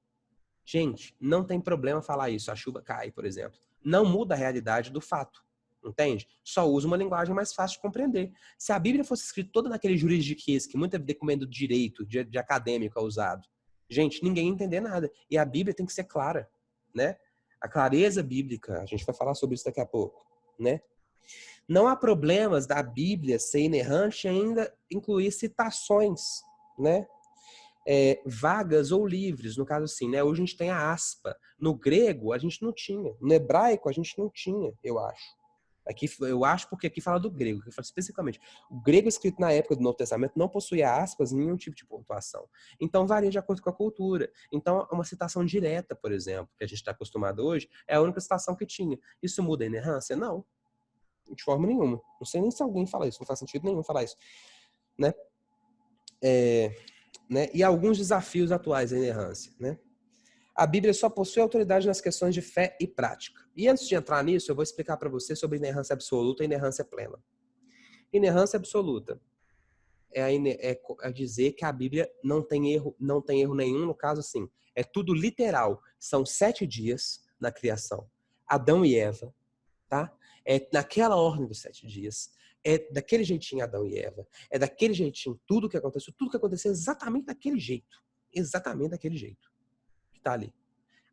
Gente, não tem problema falar isso. A chuva cai, por exemplo. Não muda a realidade do fato. Entende? Só usa uma linguagem mais fácil de compreender. Se a Bíblia fosse escrita toda naquele juridiquês que muito documento de direito, de acadêmico é usado, gente, ninguém ia entender nada. E a Bíblia tem que ser clara, né? A clareza bíblica, a gente vai falar sobre isso daqui a pouco, né? Não há problemas da Bíblia ser inerrante e ainda incluir citações, né? Vagas ou livres, no caso assim, né? Hoje a gente tem a aspa. No grego, a gente não tinha. No hebraico, a gente não tinha, eu acho. Aqui, eu acho porque aqui fala do grego, que fala especificamente. O grego escrito na época do Novo Testamento não possuía aspas, nenhum tipo de pontuação. Então, varia de acordo com a cultura. Então, uma citação direta, por exemplo, que a gente está acostumado hoje, é a única citação que tinha. Isso muda a inerrância? Não. De forma nenhuma. Não sei nem se alguém fala isso. Não faz sentido nenhum falar isso. Né? Né? E alguns desafios atuais da inerrância. Né? A Bíblia só possui autoridade nas questões de fé e prática. E antes de entrar nisso, eu vou explicar para você sobre inerrância absoluta e inerrância plena. Inerrância absoluta é dizer que a Bíblia não tem erro nenhum, no caso assim, é tudo literal. São 7 dias na criação. Adão e Eva, tá? É naquela ordem dos 7 dias. É daquele jeitinho Adão e Eva. É daquele jeitinho tudo que aconteceu exatamente daquele jeito. Exatamente daquele jeito. Que tá ali.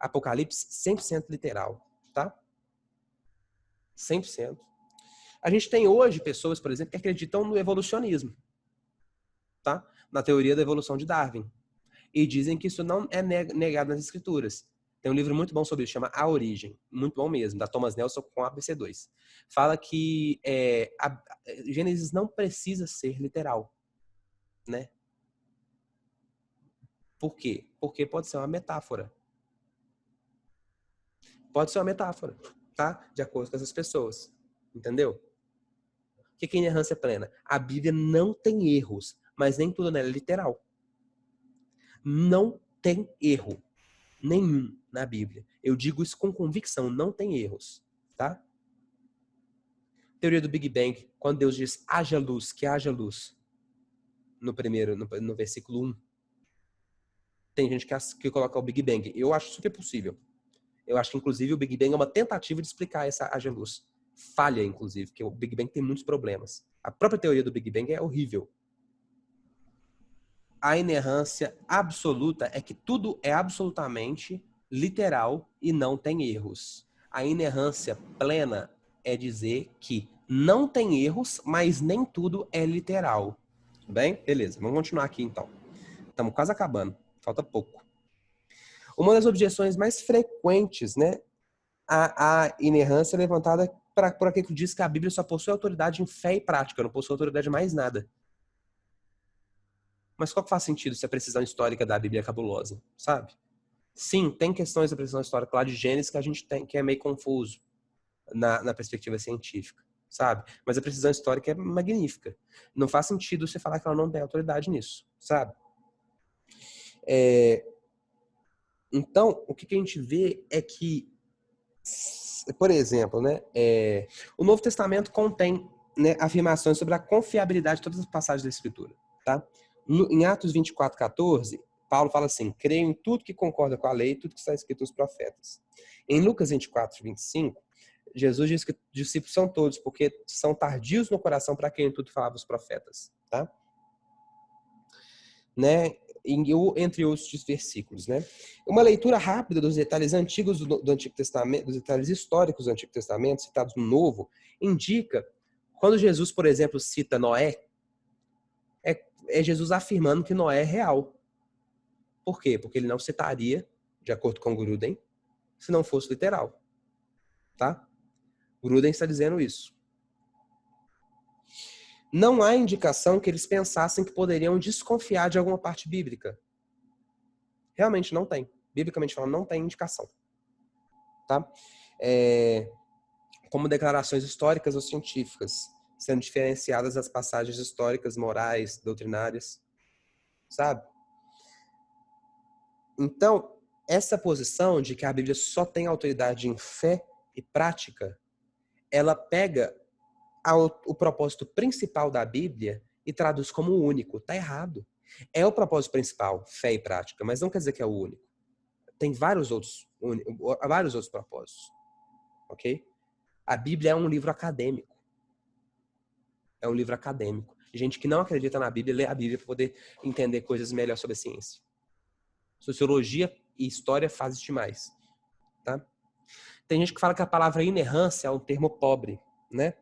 Apocalipse 100% literal, tá? 100%. A gente tem hoje pessoas, por exemplo, que acreditam no evolucionismo, tá? Na teoria da evolução de Darwin. E dizem que isso não é negado nas escrituras. Tem um livro muito bom sobre isso, chama A Origem. Muito bom mesmo, da Thomas Nelson com ABC2. Fala que Gênesis não precisa ser literal, né? Por quê? Porque pode ser uma metáfora. Pode ser uma metáfora, tá? De acordo com essas pessoas. Entendeu? O que é inerrância plena? A Bíblia não tem erros, mas nem tudo nela é literal. Não tem erro nenhum na Bíblia. Eu digo isso com convicção, não tem erros, tá? Teoria do Big Bang, quando Deus diz haja luz, que haja luz, no versículo 1. Tem gente que coloca o Big Bang. Eu acho super possível. Eu acho que, inclusive, o Big Bang é uma tentativa de explicar essa haja luz. Falha, inclusive, porque o Big Bang tem muitos problemas. A própria teoria do Big Bang é horrível. A inerrância absoluta é que tudo é absolutamente literal e não tem erros. A inerrância plena é dizer que não tem erros, mas nem tudo é literal. Tudo bem? Beleza, vamos continuar aqui então. Estamos quase acabando, falta pouco. Uma das objeções mais frequentes, né, à inerrância é levantada por aquele que diz que a Bíblia só possui autoridade em fé e prática, não possui autoridade em mais nada. Mas qual que faz sentido se a precisão histórica da Bíblia é cabulosa, sabe? Sim, tem questões da precisão histórica lá de Gênesis que a gente tem, que é meio confuso na perspectiva científica, sabe? Mas a precisão histórica é magnífica. Não faz sentido você falar que ela não tem autoridade nisso, sabe? Então, o que a gente vê é que, por exemplo, né, o Novo Testamento contém, né, afirmações sobre a confiabilidade de todas as passagens da Escritura, tá? Em Atos 24:14, Paulo fala assim: creio em tudo que concorda com a lei, tudo que está escrito nos profetas. Em Lucas 24:25, Jesus diz que os discípulos são todos, porque são tardios no coração para quem tudo falava os profetas, tá? Né? Entre outros versículos, né? Uma leitura rápida dos detalhes antigos do Antigo Testamento, dos detalhes históricos do Antigo Testamento, citados no Novo, indica, quando Jesus, por exemplo, cita Noé, é Jesus afirmando que Noé é real. Por quê? Porque ele não citaria, de acordo com Gruden, se não fosse literal. Tá? Gruden está dizendo isso. Não há indicação que eles pensassem que poderiam desconfiar de alguma parte bíblica. Realmente não tem. Biblicamente falando, não tem indicação. Tá? Como declarações históricas ou científicas, sendo diferenciadas das passagens históricas, morais, doutrinárias. Sabe? Então, essa posição de que a Bíblia só tem autoridade em fé e prática, ela pega o propósito principal da Bíblia e traduz como o único. Tá errado. É o propósito principal, fé e prática, mas não quer dizer que é o único. Tem vários outros propósitos. Ok? A Bíblia é um livro acadêmico. É um livro acadêmico. Gente que não acredita na Bíblia, lê a Bíblia para poder entender coisas melhor sobre a ciência. Sociologia e história fazem isso demais. Tá? Tem gente que fala que a palavra inerrância é um termo pobre, né?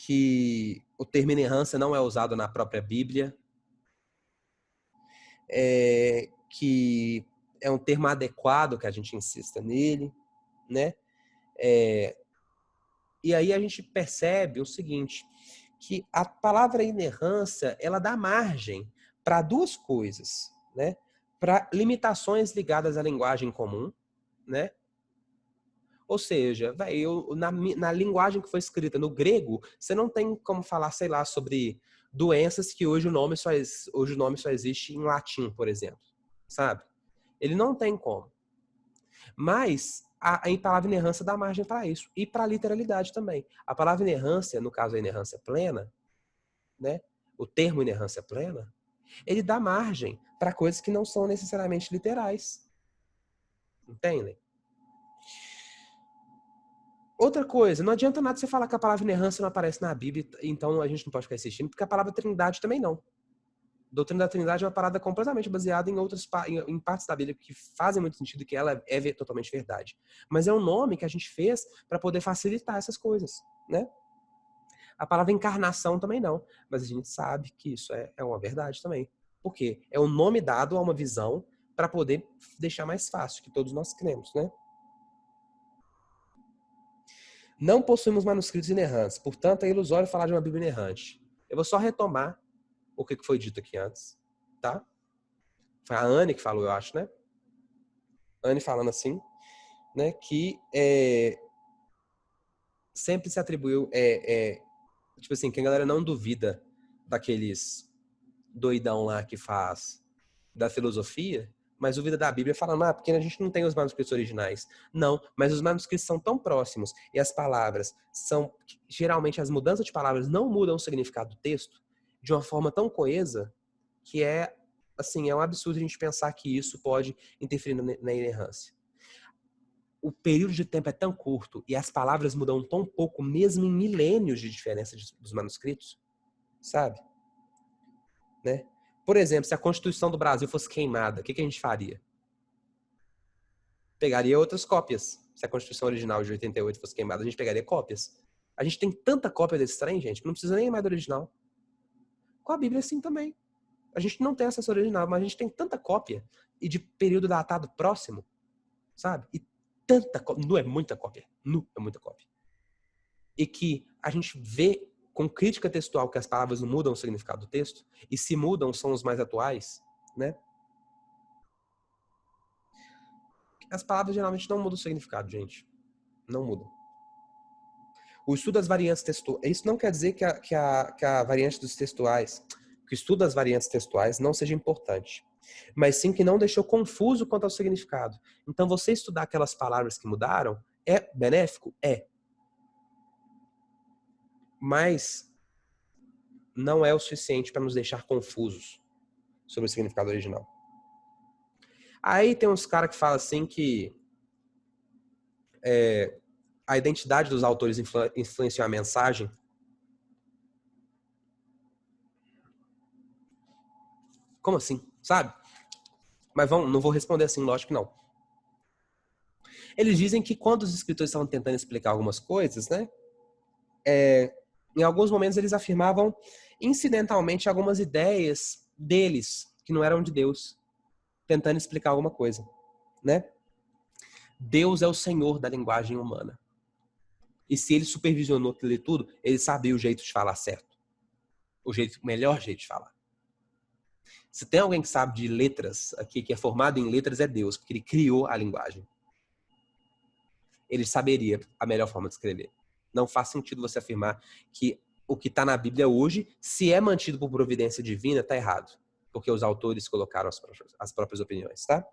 Que o termo inerrância não é usado na própria Bíblia, que é um termo adequado que a gente insista nele, né? E aí a gente percebe o seguinte, que a palavra inerrância, ela dá margem para duas coisas, né? Para limitações ligadas à linguagem comum, né? Ou seja, na linguagem que foi escrita no grego, você não tem como falar, sei lá, sobre doenças que hoje o nome só existe em latim, por exemplo, sabe? Ele não tem como. Mas a palavra inerrância dá margem para isso. E para a literalidade também. A palavra inerrância, no caso a inerrância plena, né? O termo inerrância plena, ele dá margem para coisas que não são necessariamente literais. Entendem? Outra coisa, não adianta nada você falar que a palavra inerrância não aparece na Bíblia, então a gente não pode ficar insistindo, porque a palavra trindade também não. A doutrina da trindade é uma parada completamente baseada em partes da Bíblia que fazem muito sentido, que ela é totalmente verdade. Mas é um nome que a gente fez para poder facilitar essas coisas, né? A palavra encarnação também não, mas a gente sabe que isso é uma verdade também. Por quê? É um nome dado a uma visão para poder deixar mais fácil, que todos nós cremos, né? Não possuímos manuscritos inerrantes, portanto é ilusório falar de uma Bíblia inerrante. Eu vou só retomar o que foi dito aqui antes, tá? Foi a Anne que falou, eu acho, né? Anne falando assim, né? Que sempre se atribuiu, tipo assim, que a galera não duvida daqueles doidão lá que faz da filosofia, mas duvida da Bíblia falando, porque a gente não tem os manuscritos originais. Não, mas os manuscritos são tão próximos e as palavras são, geralmente as mudanças de palavras não mudam o significado do texto de uma forma tão coesa que assim, é um absurdo a gente pensar que isso pode interferir na inerrância. O período de tempo é tão curto e as palavras mudam tão pouco, mesmo em milênios de diferença dos manuscritos, sabe? Né? Por exemplo, se a Constituição do Brasil fosse queimada, o que a gente faria? Pegaria outras cópias. Se a Constituição original de 88 fosse queimada, a gente pegaria cópias. A gente tem tanta cópia desse trem, gente, que não precisa nem mais do original. Com a Bíblia, assim também. A gente não tem acesso ao original, mas a gente tem tanta cópia e de período datado próximo, sabe? E tanta cópia. Não é muita cópia. Não é muita cópia. E que a gente vê com crítica textual que as palavras não mudam o significado do texto, e se mudam são os mais atuais, né? As palavras geralmente não mudam o significado, gente. Não mudam. O estudo das variantes textuais... Isso não quer dizer que a variante dos textuais... Que o estudo das variantes textuais não seja importante. Mas sim que não deixou confuso quanto ao significado. Então, você estudar aquelas palavras que mudaram é benéfico? É. Mas não é o suficiente para nos deixar confusos sobre o significado original. Aí tem uns caras que falam assim que a identidade dos autores influenciou a mensagem. Como assim? Sabe? Mas não vou responder assim, lógico que não. Eles dizem que quando os escritores estavam tentando explicar algumas coisas, né? Em alguns momentos eles afirmavam incidentalmente algumas ideias deles, que não eram de Deus, tentando explicar alguma coisa, né? Deus é o Senhor da linguagem humana. E se ele supervisionou tudo, ele sabia o jeito de falar certo. O melhor jeito de falar. Se tem alguém que sabe de letras aqui, que é formado em letras, é Deus, porque ele criou a linguagem. Ele saberia a melhor forma de escrever. Não faz sentido você afirmar que o que está na Bíblia hoje, se é mantido por providência divina, está errado. Porque os autores colocaram as próprias opiniões, tá?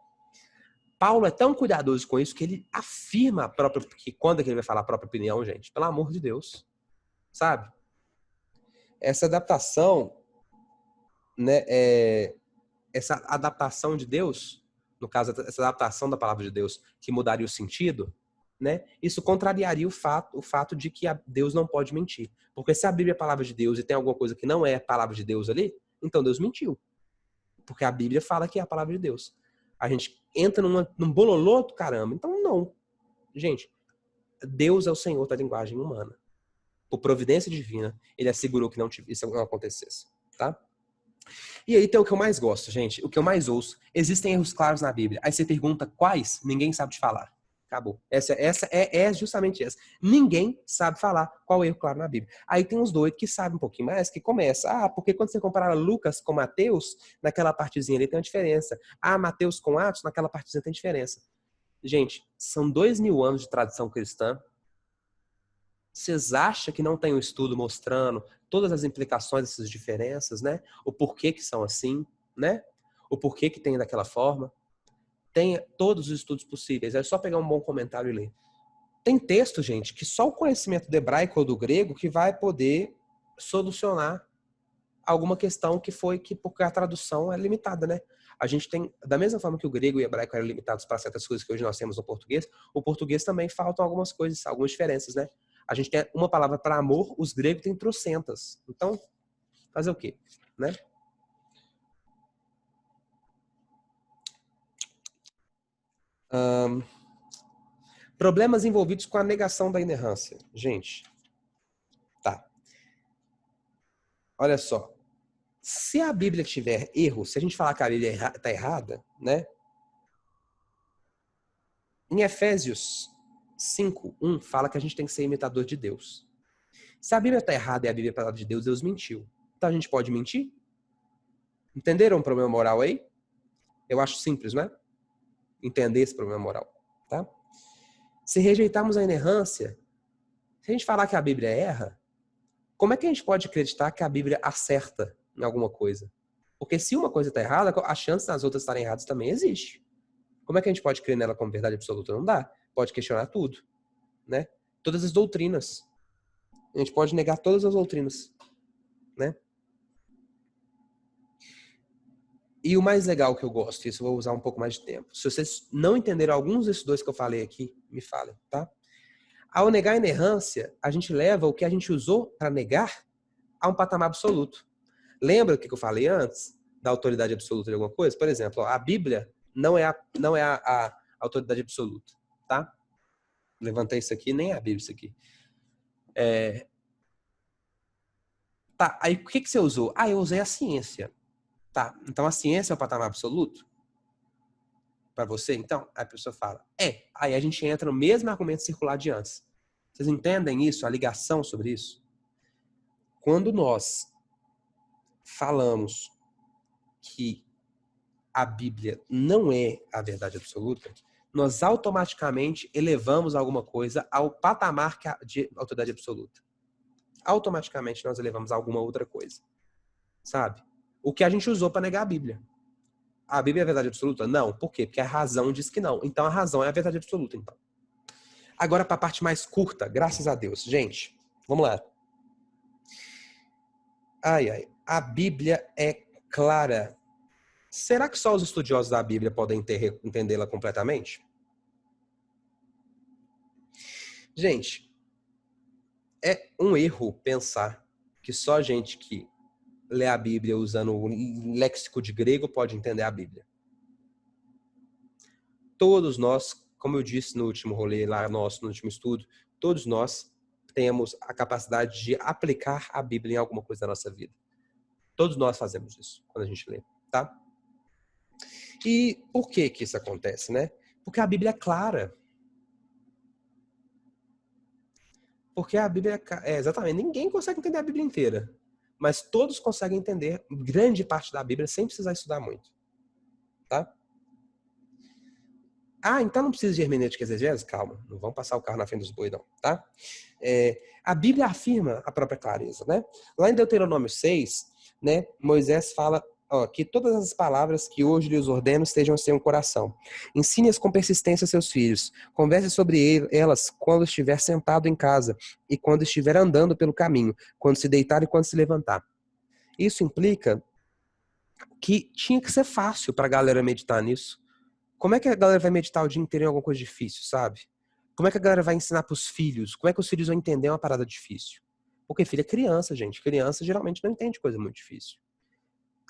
Paulo é tão cuidadoso com isso que ele afirma que quando é que ele vai falar a própria opinião, gente? Pelo amor de Deus. Sabe? Essa adaptação, né, essa adaptação de Deus, no caso, essa adaptação da palavra de Deus, que mudaria o sentido, né? Isso contrariaria o fato de que Deus não pode mentir. Porque se a Bíblia é a palavra de Deus e tem alguma coisa que não é a palavra de Deus ali, então Deus mentiu. Porque a Bíblia fala que é a palavra de Deus. A gente entra num bololô do caramba. Então, não. Gente, Deus é o Senhor da linguagem humana. Por providência divina, ele assegurou que isso não acontecesse. Tá? E aí tem o que eu mais gosto, gente. O que eu mais ouço. Existem erros claros na Bíblia. Aí você pergunta quais, ninguém sabe te falar. Acabou. Essa é justamente essa. Ninguém sabe falar qual é o erro claro na Bíblia. Aí tem uns doidos que sabem um pouquinho mais, que começa. Porque quando você compara Lucas com Mateus, naquela partezinha ali tem uma diferença. Mateus com Atos, naquela partezinha tem diferença. Gente, são 2000 anos de tradição cristã. Vocês acham que não tem um estudo mostrando todas as implicações dessas diferenças, né? O porquê que são assim, né? O porquê que tem daquela forma. Tem todos os estudos possíveis. É só pegar um bom comentário e ler. Tem texto, gente, que só o conhecimento do hebraico ou do grego que vai poder solucionar alguma questão porque a tradução é limitada, né? A gente tem, da mesma forma que o grego e o hebraico eram limitados para certas coisas que hoje nós temos no português, o português também faltam algumas coisas, algumas diferenças, né? A gente tem uma palavra para amor, os gregos têm trocentas. Então, fazer o quê, né? Problemas envolvidos com a negação da inerrância. Gente, tá. Olha só. Se a Bíblia tiver erro, se a gente falar que a Bíblia está errada, né? Em Efésios 5:1 fala que a gente tem que ser imitador de Deus. Se a Bíblia está errada e a Bíblia é a palavra de Deus, Deus mentiu. Então a gente pode mentir? Entenderam o problema moral aí? Eu acho simples, né? Entender esse problema moral, tá? Se rejeitarmos a inerrância, se a gente falar que a Bíblia erra, como é que a gente pode acreditar que a Bíblia acerta em alguma coisa? Porque se uma coisa está errada, a chance das outras estarem erradas também existe. Como é que a gente pode crer nela como verdade absoluta? Não dá. Pode questionar tudo, né? Todas as doutrinas. A gente pode negar todas as doutrinas, né? E o mais legal que eu gosto, isso eu vou usar um pouco mais de tempo. Se vocês não entenderam alguns desses dois que eu falei aqui, me falem, tá? Ao negar a inerrância, a gente leva o que a gente usou para negar a um patamar absoluto. Lembra o que eu falei antes? Da autoridade absoluta de alguma coisa? Por exemplo, a Bíblia não é a autoridade absoluta, tá? Levantei isso aqui, nem é a Bíblia isso aqui. Tá, aí o que você usou? Ah, eu usei a ciência. Tá, então a ciência é o patamar absoluto? Para você, então? Aí a pessoa fala, Aí a gente entra no mesmo argumento circular de antes. Vocês entendem isso? A ligação sobre isso? Quando nós falamos que a Bíblia não é a verdade absoluta, nós automaticamente elevamos alguma coisa ao patamar de autoridade absoluta. Automaticamente nós elevamos alguma outra coisa. Sabe? O que a gente usou para negar a Bíblia. A Bíblia é a verdade absoluta? Não. Por quê? Porque a razão diz que não. Então a razão é a verdade absoluta, então. Agora para a parte mais curta, graças a Deus. Gente, vamos lá. A Bíblia é clara. Será que só os estudiosos da Bíblia podem entendê-la completamente? Gente, é um erro pensar que só gente que lê a Bíblia usando o léxico de grego pode entender a Bíblia. Todos nós, como eu disse no último rolê lá nosso, no último estudo, todos nós temos a capacidade de aplicar a Bíblia em alguma coisa da nossa vida. Todos nós fazemos isso quando a gente lê, tá? E por que isso acontece, né? Porque a Bíblia é clara. Porque a Bíblia exatamente, ninguém consegue entender a Bíblia inteira. Mas todos conseguem entender grande parte da Bíblia sem precisar estudar muito. Tá? Então não precisa de hermenêutica e exegese? Calma, não vamos passar o carro na frente dos bois, não. Tá? A Bíblia afirma a própria clareza. Né? Lá em Deuteronômio 6, né, Moisés fala que todas as palavras que hoje lhes ordeno estejam em seu coração. Ensine-as com persistência a seus filhos. Converse sobre elas quando estiver sentado em casa e quando estiver andando pelo caminho, quando se deitar e quando se levantar. Isso implica que tinha que ser fácil para a galera meditar nisso. Como é que a galera vai meditar o dia inteiro em alguma coisa difícil, sabe? Como é que a galera vai ensinar para os filhos? Como é que os filhos vão entender uma parada difícil? Porque filho é criança, gente. Criança geralmente não entende coisa muito difícil.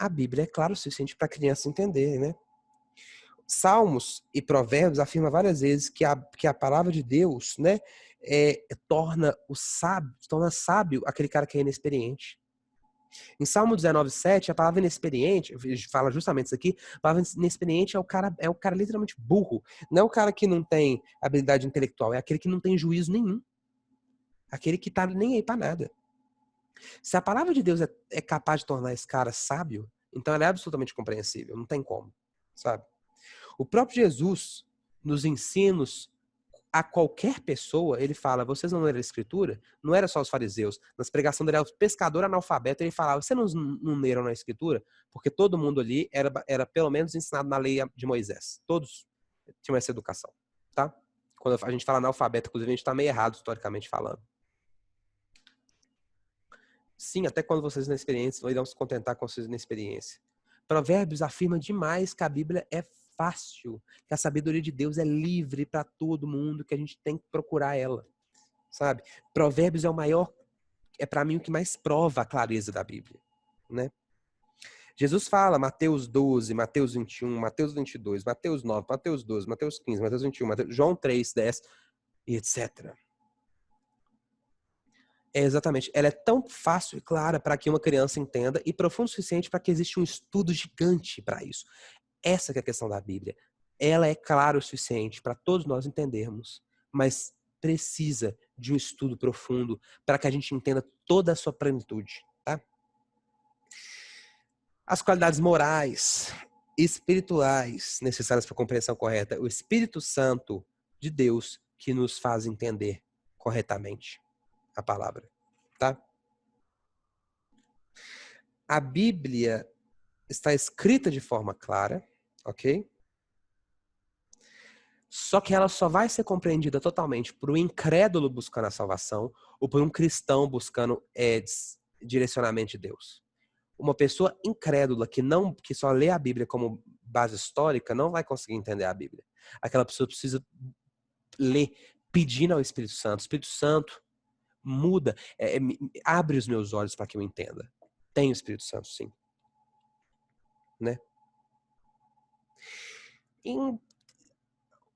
A Bíblia é claro o suficiente para a criança entender, né? Salmos e Provérbios afirmam várias vezes que a palavra de Deus, né, torna sábio aquele cara que é inexperiente. Em Salmo 19:7, a palavra inexperiente, fala justamente isso aqui, a palavra inexperiente é o cara literalmente burro. Não é o cara que não tem habilidade intelectual, é aquele que não tem juízo nenhum. Aquele que tá nem aí para nada. Se a palavra de Deus é capaz de tornar esse cara sábio, então ela é absolutamente compreensível, não tem como, sabe? O próprio Jesus, nos ensinos a qualquer pessoa, ele fala, vocês não leram a escritura? Não era só os fariseus. Nas pregações dele, o pescador analfabeto, ele falava, vocês não leram na escritura? Porque todo mundo ali era pelo menos ensinado na lei de Moisés. Todos. tinham essa educação, tá? Quando a gente fala analfabeto, inclusive, a gente está meio errado historicamente falando. Sim, até quando vocês na experiência irão se contentar com vocês na experiência. Provérbios afirma demais que a Bíblia é fácil, que a sabedoria de Deus é livre para todo mundo, que a gente tem que procurar ela, sabe? Provérbios é o maior, é para mim o que mais prova a clareza da Bíblia, né? Jesus fala, Mateus 12, Mateus 21, Mateus 22, Mateus 9, Mateus 12, Mateus 15, Mateus 21, João 3, 10, e etc. É exatamente. Ela é tão fácil e clara para que uma criança entenda e profunda o suficiente para que exista um estudo gigante para isso. Essa que é a questão da Bíblia. Ela é clara o suficiente para todos nós entendermos, mas precisa de um estudo profundo para que a gente entenda toda a sua plenitude, tá? As qualidades morais e espirituais necessárias para a compreensão correta. O Espírito Santo de Deus que nos faz entender corretamente a palavra, tá? A Bíblia está escrita de forma clara, ok? Só que ela só vai ser compreendida totalmente por um incrédulo buscando a salvação ou por um cristão buscando direcionamento de Deus. Uma pessoa incrédula que só lê a Bíblia como base histórica não vai conseguir entender a Bíblia. Aquela pessoa precisa ler pedindo ao Espírito Santo. O Espírito Santo muda, abre os meus olhos para que eu entenda. Tem o Espírito Santo, sim. Né?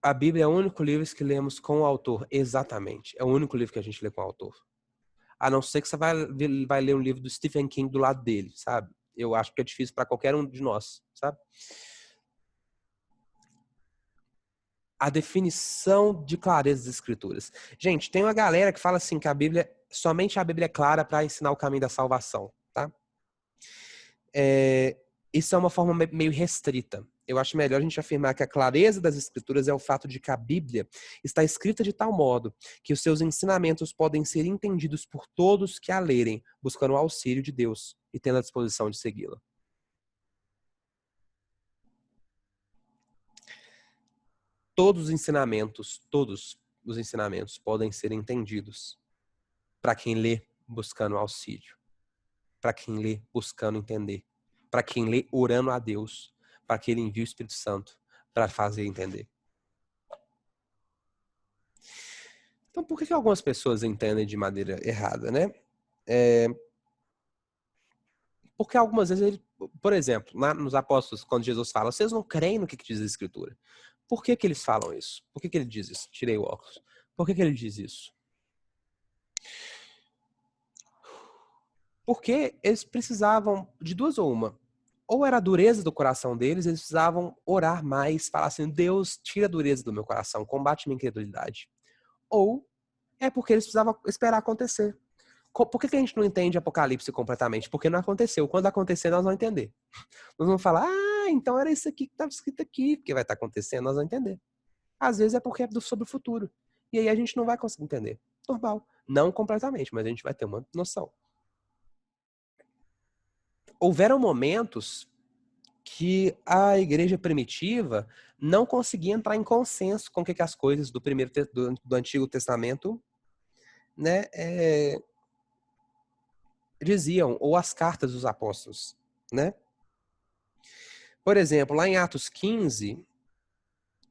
A Bíblia é o único livro que lemos com o autor, exatamente. É o único livro que a gente lê com o autor. A não ser que você vai ler um livro do Stephen King do lado dele, sabe? Eu acho que é difícil para qualquer um de nós, sabe? A definição de clareza das escrituras. Gente, tem uma galera que fala assim que somente a Bíblia é clara para ensinar o caminho da salvação, tá? Isso é uma forma meio restrita. Eu acho melhor a gente afirmar que a clareza das escrituras é o fato de que a Bíblia está escrita de tal modo que os seus ensinamentos podem ser entendidos por todos que a lerem, buscando o auxílio de Deus e tendo a disposição de segui-la. Todos os ensinamentos podem ser entendidos para quem lê buscando auxílio, para quem lê buscando entender, para quem lê orando a Deus, para que ele envie o Espírito Santo para fazer entender. Então, por que algumas pessoas entendem de maneira errada, né? Porque algumas vezes, por exemplo, nos apóstolos, quando Jesus fala, vocês não creem no que diz a Escritura. Por que eles falam isso? Por que ele diz isso? Tirei o óculos. Por que ele diz isso? Porque eles precisavam de duas ou uma. Ou era a dureza do coração deles, eles precisavam orar mais, falar assim, Deus, tira a dureza do meu coração, combate minha incredulidade. Ou é porque eles precisavam esperar acontecer. Por que a gente não entende Apocalipse completamente? Porque não aconteceu. Quando acontecer, nós vamos entender. Nós vamos falar, então era isso aqui que estava escrito aqui, porque vai estar acontecendo, nós vamos entender. Às vezes é porque é sobre o futuro. E aí a gente não vai conseguir entender. Normal. Não completamente, mas a gente vai ter uma noção. Houveram momentos que a igreja primitiva não conseguia entrar em consenso com o que as coisas do Antigo Testamento, né, diziam, ou as cartas dos apóstolos, né? Por exemplo, lá em Atos 15,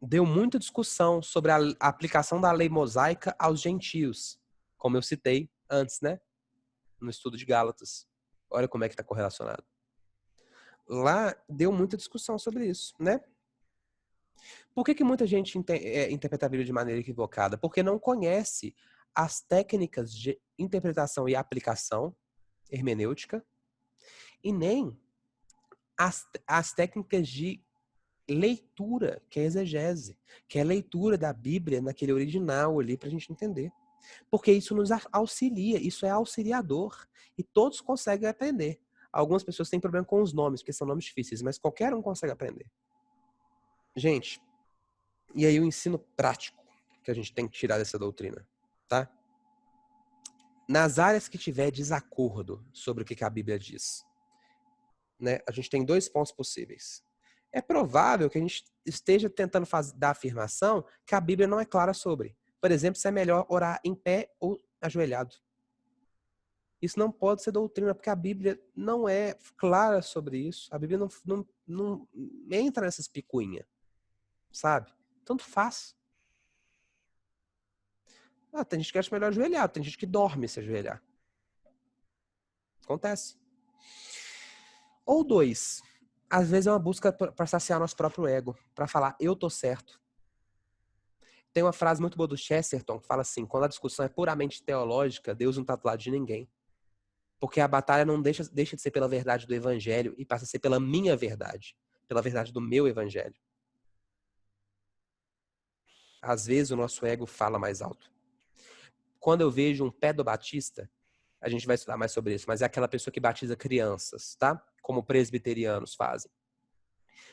deu muita discussão sobre a aplicação da lei mosaica aos gentios, como eu citei antes, né? No estudo de Gálatas. Olha como é que está correlacionado. Lá deu muita discussão sobre isso, né? Por que muita gente interpreta a Bíblia de maneira equivocada? Porque não conhece as técnicas de interpretação e aplicação hermenêutica e nem as técnicas de leitura, que é exegese, que é a leitura da Bíblia naquele original ali pra gente entender. Porque isso nos auxilia, isso é auxiliador e todos conseguem aprender. Algumas pessoas têm problema com os nomes, porque são nomes difíceis, mas qualquer um consegue aprender. Gente, e aí o ensino prático que a gente tem que tirar dessa doutrina, tá? Nas áreas que tiver desacordo sobre o que a Bíblia diz, né, a gente tem dois pontos possíveis. é provável que a gente esteja tentando dar afirmação que a Bíblia não é clara sobre. Por exemplo, se é melhor orar em pé ou ajoelhado. Isso não pode ser doutrina, porque a Bíblia não é clara sobre isso. A Bíblia não entra nessas picuinhas, sabe? Tanto faz. Tem gente que acha melhor ajoelhado, tem gente que dorme se ajoelhar. Acontece. Ou 2, às vezes é uma busca para saciar nosso próprio ego, para falar, eu tô certo. Tem uma frase muito boa do Chesterton que fala assim, quando a discussão é puramente teológica, Deus não tá do lado de ninguém. Porque a batalha não deixa de ser pela verdade do evangelho e passa a ser pela minha verdade, pela verdade do meu evangelho. Às vezes o nosso ego fala mais alto. Quando eu vejo um pedobatista, a gente vai estudar mais sobre isso, mas é aquela pessoa que batiza crianças, tá? Como presbiterianos fazem.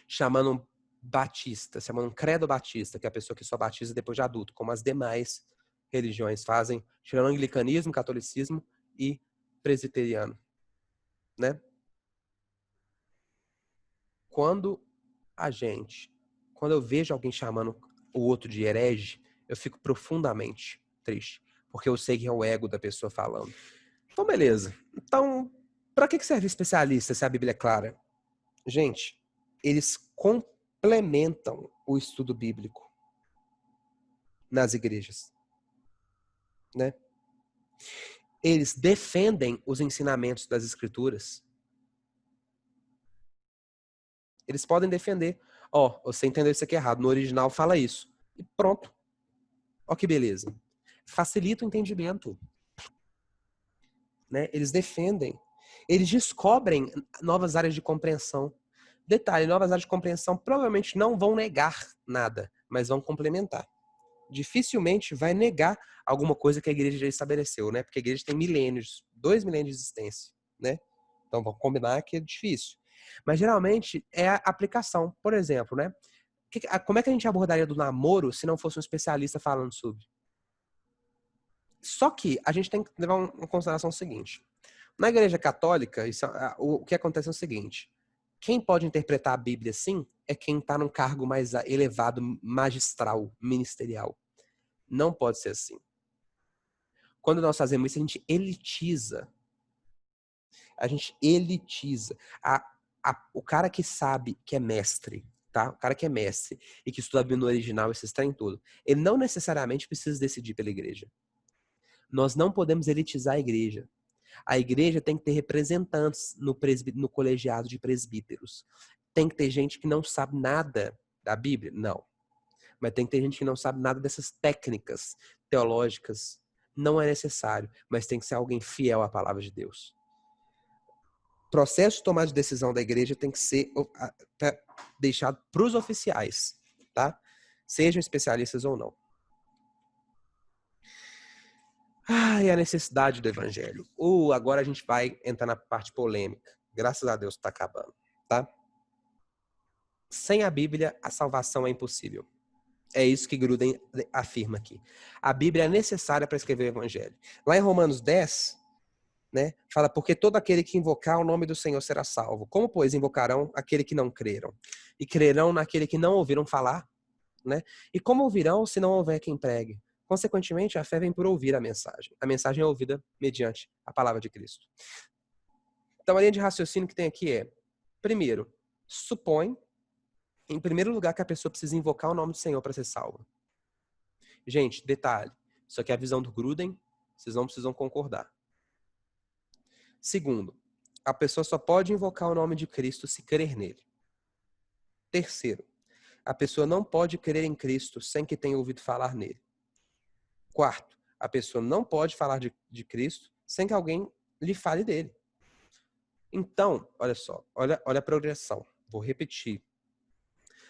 Chamando um batista, chamando um credo batista, que é a pessoa que só batiza depois de adulto, como as demais religiões fazem, tirando o anglicanismo, catolicismo e presbiteriano, né? Quando eu vejo alguém chamando o outro de herege, eu fico profundamente triste, porque eu sei que é o ego da pessoa falando. Então, beleza. Então, para que serve especialista se a Bíblia é clara? Gente, eles complementam o estudo bíblico nas igrejas, né? Eles defendem os ensinamentos das escrituras. Eles podem defender. Você entendeu isso aqui errado. No original fala isso. E pronto. Que beleza. Facilita o entendimento. Né? Eles defendem. Eles descobrem novas áreas de compreensão. Detalhe, novas áreas de compreensão provavelmente não vão negar nada, mas vão complementar. Dificilmente vai negar alguma coisa que a igreja já estabeleceu, né? Porque a igreja tem milênios, 2 milênios de existência, né? Então vamos combinar que é difícil. Mas geralmente é a aplicação. Por exemplo, né? Como é que a gente abordaria do namoro se não fosse um especialista falando sobre? Só que a gente tem que levar em consideração o seguinte. Na igreja católica, o que acontece é o seguinte. Quem pode interpretar a Bíblia assim é quem está num cargo mais elevado, magistral, ministerial. Não pode ser assim. Quando nós fazemos isso, a gente elitiza. O cara que sabe que é mestre, tá? O cara que é mestre e que estuda a Bíblia no original, esse trem todo, ele não necessariamente precisa decidir pela igreja. Nós não podemos elitizar a igreja. A igreja tem que ter representantes no colegiado de presbíteros. Tem que ter gente que não sabe nada da Bíblia? Não. Mas tem que ter gente que não sabe nada dessas técnicas teológicas. Não é necessário, mas tem que ser alguém fiel à palavra de Deus. O processo de tomar de decisão da igreja tem que ser deixado para os oficiais, tá? Sejam especialistas ou não. E a necessidade do evangelho. Agora a gente vai entrar na parte polêmica. Graças a Deus está acabando, tá? Sem a Bíblia, a salvação é impossível. É isso que Gruden afirma aqui. A Bíblia é necessária para escrever o evangelho. Lá em Romanos 10, né, fala, porque todo aquele que invocar o nome do Senhor será salvo. Como, pois, invocarão aquele que não creram? E crerão naquele que não ouviram falar? Né? E como ouvirão se não houver quem pregue? Consequentemente, a fé vem por ouvir a mensagem. A mensagem é ouvida mediante a palavra de Cristo. Então, a linha de raciocínio que tem aqui é, primeiro, supõe, em primeiro lugar, que a pessoa precisa invocar o nome do Senhor para ser salva. Gente, detalhe, isso aqui é a visão do Gruden, vocês não precisam concordar. Segundo, a pessoa só pode invocar o nome de Cristo se crer nele. Terceiro, a pessoa não pode crer em Cristo sem que tenha ouvido falar nele. Quarto, a pessoa não pode falar de Cristo sem que alguém lhe fale dele. Então, olha só, olha a progressão. Vou repetir.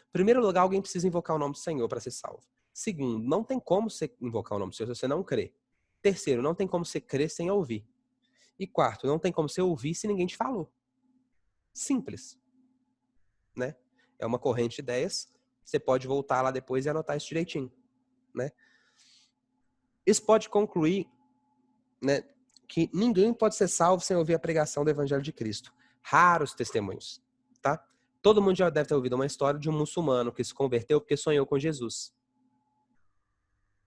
Em primeiro lugar, alguém precisa invocar o nome do Senhor para ser salvo. Segundo, não tem como você invocar o nome do Senhor se você não crê. Terceiro, não tem como você crer sem ouvir. E quarto, não tem como você ouvir se ninguém te falou. Simples. Né? É uma corrente de ideias. Você pode voltar lá depois e anotar isso direitinho. Né? Isso pode concluir, né, que ninguém pode ser salvo sem ouvir a pregação do Evangelho de Cristo. Raros testemunhos. Tá? Todo mundo já deve ter ouvido uma história de um muçulmano que se converteu porque sonhou com Jesus.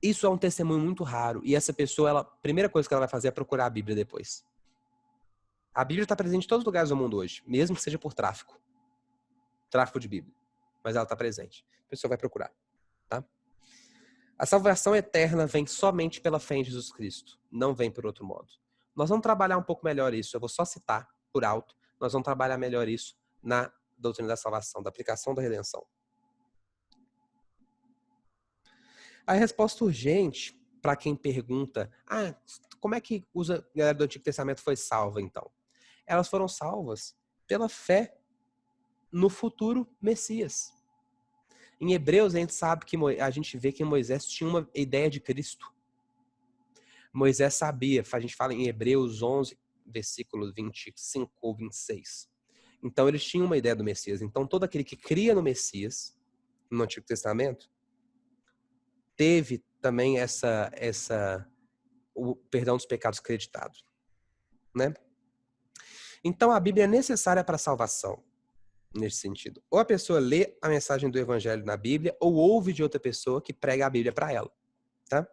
Isso é um testemunho muito raro. E essa pessoa, a primeira coisa que ela vai fazer é procurar a Bíblia depois. A Bíblia está presente em todos os lugares do mundo hoje, mesmo que seja por tráfico. Tráfico de Bíblia. Mas ela está presente. A pessoa vai procurar. Tá? A salvação eterna vem somente pela fé em Jesus Cristo. Não vem por outro modo. Nós vamos trabalhar um pouco melhor isso. Eu vou só citar por alto. Nós vamos trabalhar melhor isso na doutrina da salvação, da aplicação da redenção. A resposta urgente para quem pergunta, como é que a galera do Antigo Testamento foi salva então? Elas foram salvas pela fé no futuro Messias. Em Hebreus a gente vê que Moisés tinha uma ideia de Cristo. Moisés sabia, a gente fala em Hebreus 11, versículo 25 ou 26. Então eles tinham uma ideia do Messias. Então todo aquele que cria no Messias, no Antigo Testamento, teve também o perdão dos pecados creditado, né? Então a Bíblia é necessária para a salvação, nesse sentido. Ou a pessoa lê a mensagem do Evangelho na Bíblia, ou ouve de outra pessoa que prega a Bíblia para ela, tá?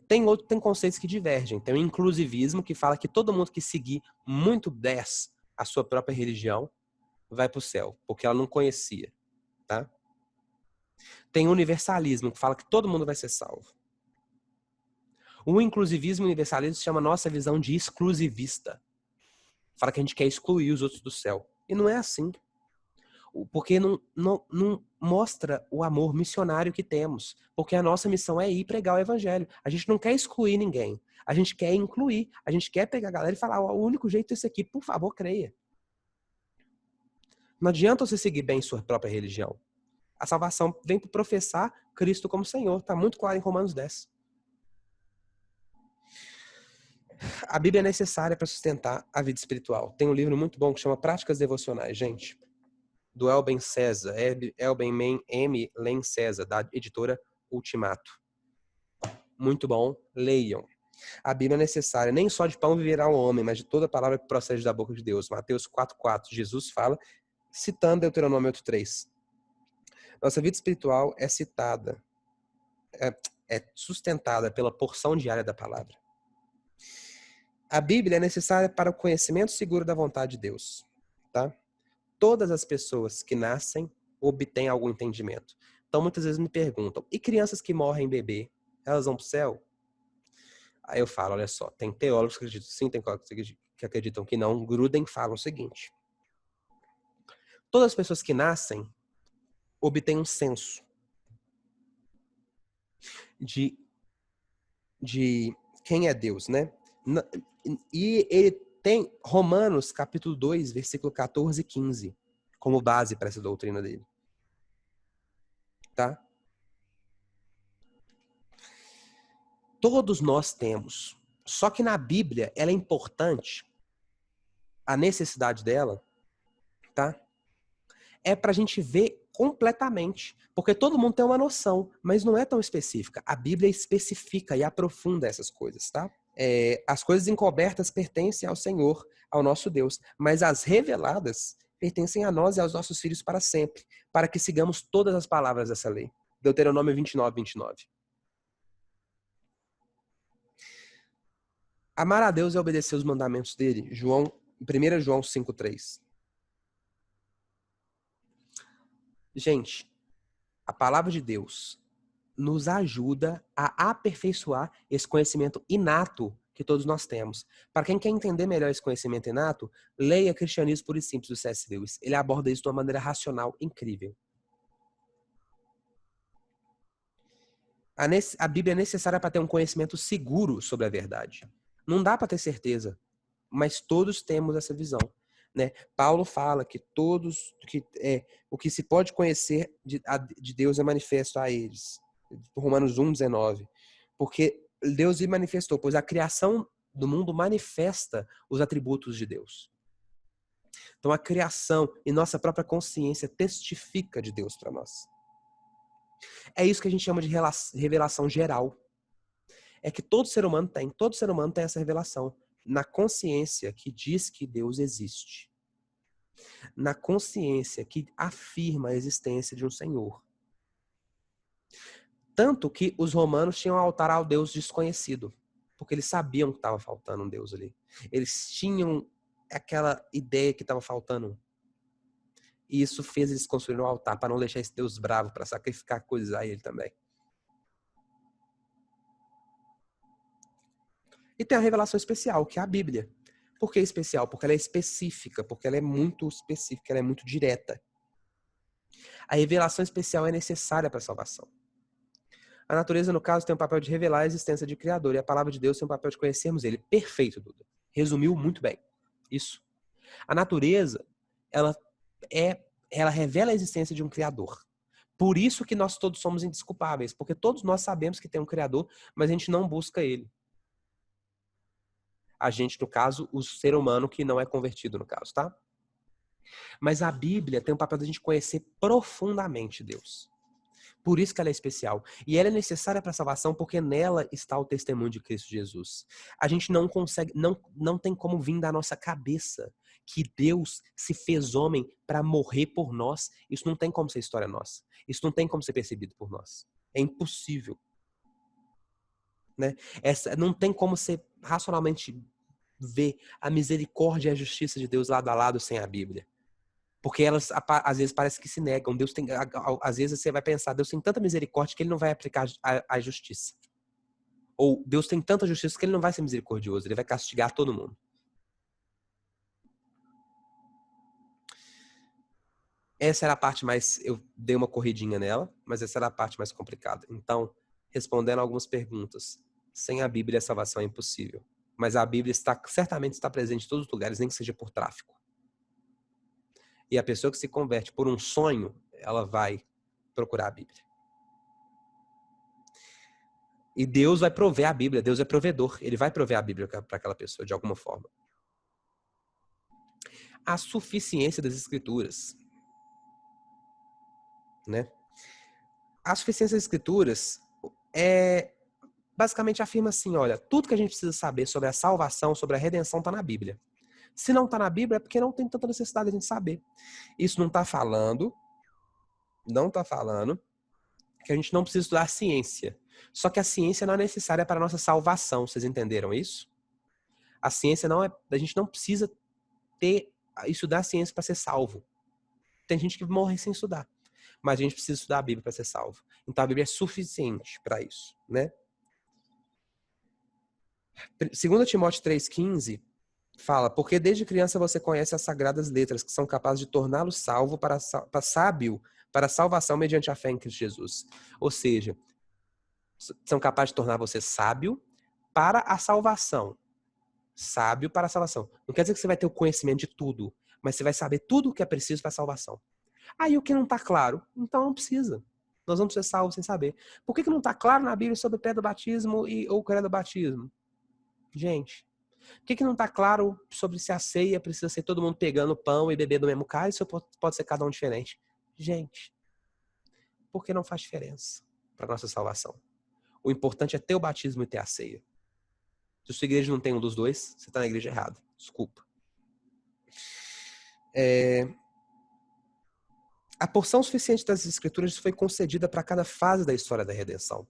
Tem conceitos que divergem. Tem o inclusivismo, que fala que todo mundo que seguir muito a sua própria religião vai para o céu, porque ela não conhecia, tá? Tem o universalismo, que fala que todo mundo vai ser salvo. O inclusivismo e o universalismo chama a nossa visão de exclusivista. Fala que a gente quer excluir os outros do céu. E não é assim. Porque não mostra o amor missionário que temos. Porque a nossa missão é ir pregar o evangelho. A gente não quer excluir ninguém. A gente quer incluir. A gente quer pegar a galera e falar, o único jeito é esse aqui, por favor, creia. Não adianta você seguir bem sua própria religião. A salvação vem por professar Cristo como Senhor. Está muito claro em Romanos 10. A Bíblia é necessária para sustentar a vida espiritual. Tem um livro muito bom que chama Práticas Devocionais, gente. Do Elben César, Elben M. Len César, da editora Ultimato. Muito bom, leiam. A Bíblia é necessária, nem só de pão viverá o homem, mas de toda palavra que procede da boca de Deus. Mateus 4,4, Jesus fala, citando Deuteronômio 8,3. Nossa vida espiritual é citada, é sustentada pela porção diária da palavra. A Bíblia é necessária para o conhecimento seguro da vontade de Deus, tá? Todas as pessoas que nascem obtêm algum entendimento. Então, muitas vezes me perguntam, e crianças que morrem bebê, elas vão para o céu? Aí eu falo, olha só, tem teólogos que acreditam sim, tem teólogos que acreditam que não. Gruden fala o seguinte, todas as pessoas que nascem obtêm um senso de quem é Deus, né? E ele tem Romanos capítulo 2, versículo 14 e 15 como base para essa doutrina dele. Tá? Todos nós temos. Só que na Bíblia ela é importante, a necessidade dela, tá? É pra gente ver completamente. Porque todo mundo tem uma noção, mas não é tão específica. A Bíblia especifica e aprofunda essas coisas, tá? As coisas encobertas pertencem ao Senhor, ao nosso Deus, mas as reveladas pertencem a nós e aos nossos filhos para sempre, para que sigamos todas as palavras dessa lei. Deuteronômio 29, 29. Amar a Deus é obedecer os mandamentos dele. 1 João 5,3. Gente, a palavra de Deus nos ajuda a aperfeiçoar esse conhecimento inato que todos nós temos. Para quem quer entender melhor esse conhecimento inato, leia Cristianismo Puro e Simples, do C.S. Lewis. Ele aborda isso de uma maneira racional incrível. A Bíblia é necessária para ter um conhecimento seguro sobre a verdade. Não dá para ter certeza, mas todos temos essa visão. Né? Paulo fala que o que se pode conhecer de Deus é manifesto a eles. Romanos 1,19. Porque Deus lhe manifestou, pois a criação do mundo manifesta os atributos de Deus. Então a criação e nossa própria consciência testifica de Deus para nós. É isso que a gente chama de revelação geral. É que todo ser humano tem essa revelação na consciência que diz que Deus existe. Na consciência que afirma a existência de um Senhor. Tanto que os romanos tinham um altar ao Deus desconhecido, porque eles sabiam que estava faltando um Deus ali. Eles tinham aquela ideia que estava faltando um. E isso fez eles construírem um altar para não deixar esse Deus bravo, para sacrificar coisas a ele também. E tem a revelação especial, que é a Bíblia. Por que especial? Porque ela é específica, porque ela é muito específica, ela é muito direta. A revelação especial é necessária para a salvação. A natureza, no caso, tem o papel de revelar a existência de Criador, e a palavra de Deus tem o papel de conhecermos Ele. Perfeito, Duda. Resumiu muito bem. Isso. A natureza, ela revela a existência de um Criador. Por isso que nós todos somos indesculpáveis, porque todos nós sabemos que tem um Criador, mas a gente não busca Ele. A gente, no caso, o ser humano que não é convertido, no caso, tá? Mas a Bíblia tem o papel de a gente conhecer profundamente Deus. Por isso que ela é especial. E ela é necessária para a salvação porque nela está o testemunho de Cristo Jesus. A gente não consegue, não tem como vir da nossa cabeça que Deus se fez homem para morrer por nós. Isso não tem como ser história nossa. Isso não tem como ser percebido por nós. É impossível. Né? Não tem como ser racionalmente ver a misericórdia e a justiça de Deus lado a lado sem a Bíblia. Porque elas, às vezes, parece que se negam. Deus tem, às vezes você vai pensar, Deus tem tanta misericórdia que Ele não vai aplicar a justiça. Ou Deus tem tanta justiça que Ele não vai ser misericordioso. Ele vai castigar todo mundo. Essa era a parte mais... Eu dei uma corridinha nela, mas essa era a parte mais complicada. Então, respondendo algumas perguntas. Sem a Bíblia, a salvação é impossível. Mas a Bíblia certamente está presente em todos os lugares, nem que seja por tráfico. E a pessoa que se converte por um sonho, ela vai procurar a Bíblia. E Deus vai prover a Bíblia. Deus é provedor. Ele vai prover a Bíblia para aquela pessoa, de alguma forma. A suficiência das Escrituras. Né? A suficiência das Escrituras basicamente afirma assim, olha, tudo que a gente precisa saber sobre a salvação, sobre a redenção, está na Bíblia. Se não está na Bíblia, é porque não tem tanta necessidade de a gente saber. Isso não está falando que a gente não precisa estudar ciência. Só que a ciência não é necessária para a nossa salvação. Vocês entenderam isso? A ciência não é... A gente não precisa estudar ciência para ser salvo. Tem gente que morre sem estudar. Mas a gente precisa estudar a Bíblia para ser salvo. Então a Bíblia é suficiente para isso, né? 2 Timóteo 3,15 fala, porque desde criança você conhece as sagradas letras que são capazes de torná-lo sábio para a salvação mediante a fé em Cristo Jesus. Ou seja, são capazes de tornar você sábio para a salvação. Sábio para a salvação. Não quer dizer que você vai ter o conhecimento de tudo, mas você vai saber tudo o que é preciso para a salvação. Aí o que não está claro? Então não precisa. Nós vamos ser salvos sem saber. Por que não está claro na Bíblia sobre o pé do batismo ou o credo do batismo? Gente, por que não está claro sobre se a ceia precisa ser todo mundo pegando pão e bebendo do mesmo cálice ou pode ser cada um diferente? Gente, porque não faz diferença para a nossa salvação. O importante é ter o batismo e ter a ceia. Se a sua igreja não tem um dos dois, você está na igreja errada. Desculpa. A porção suficiente das Escrituras foi concedida para cada fase da história da redenção.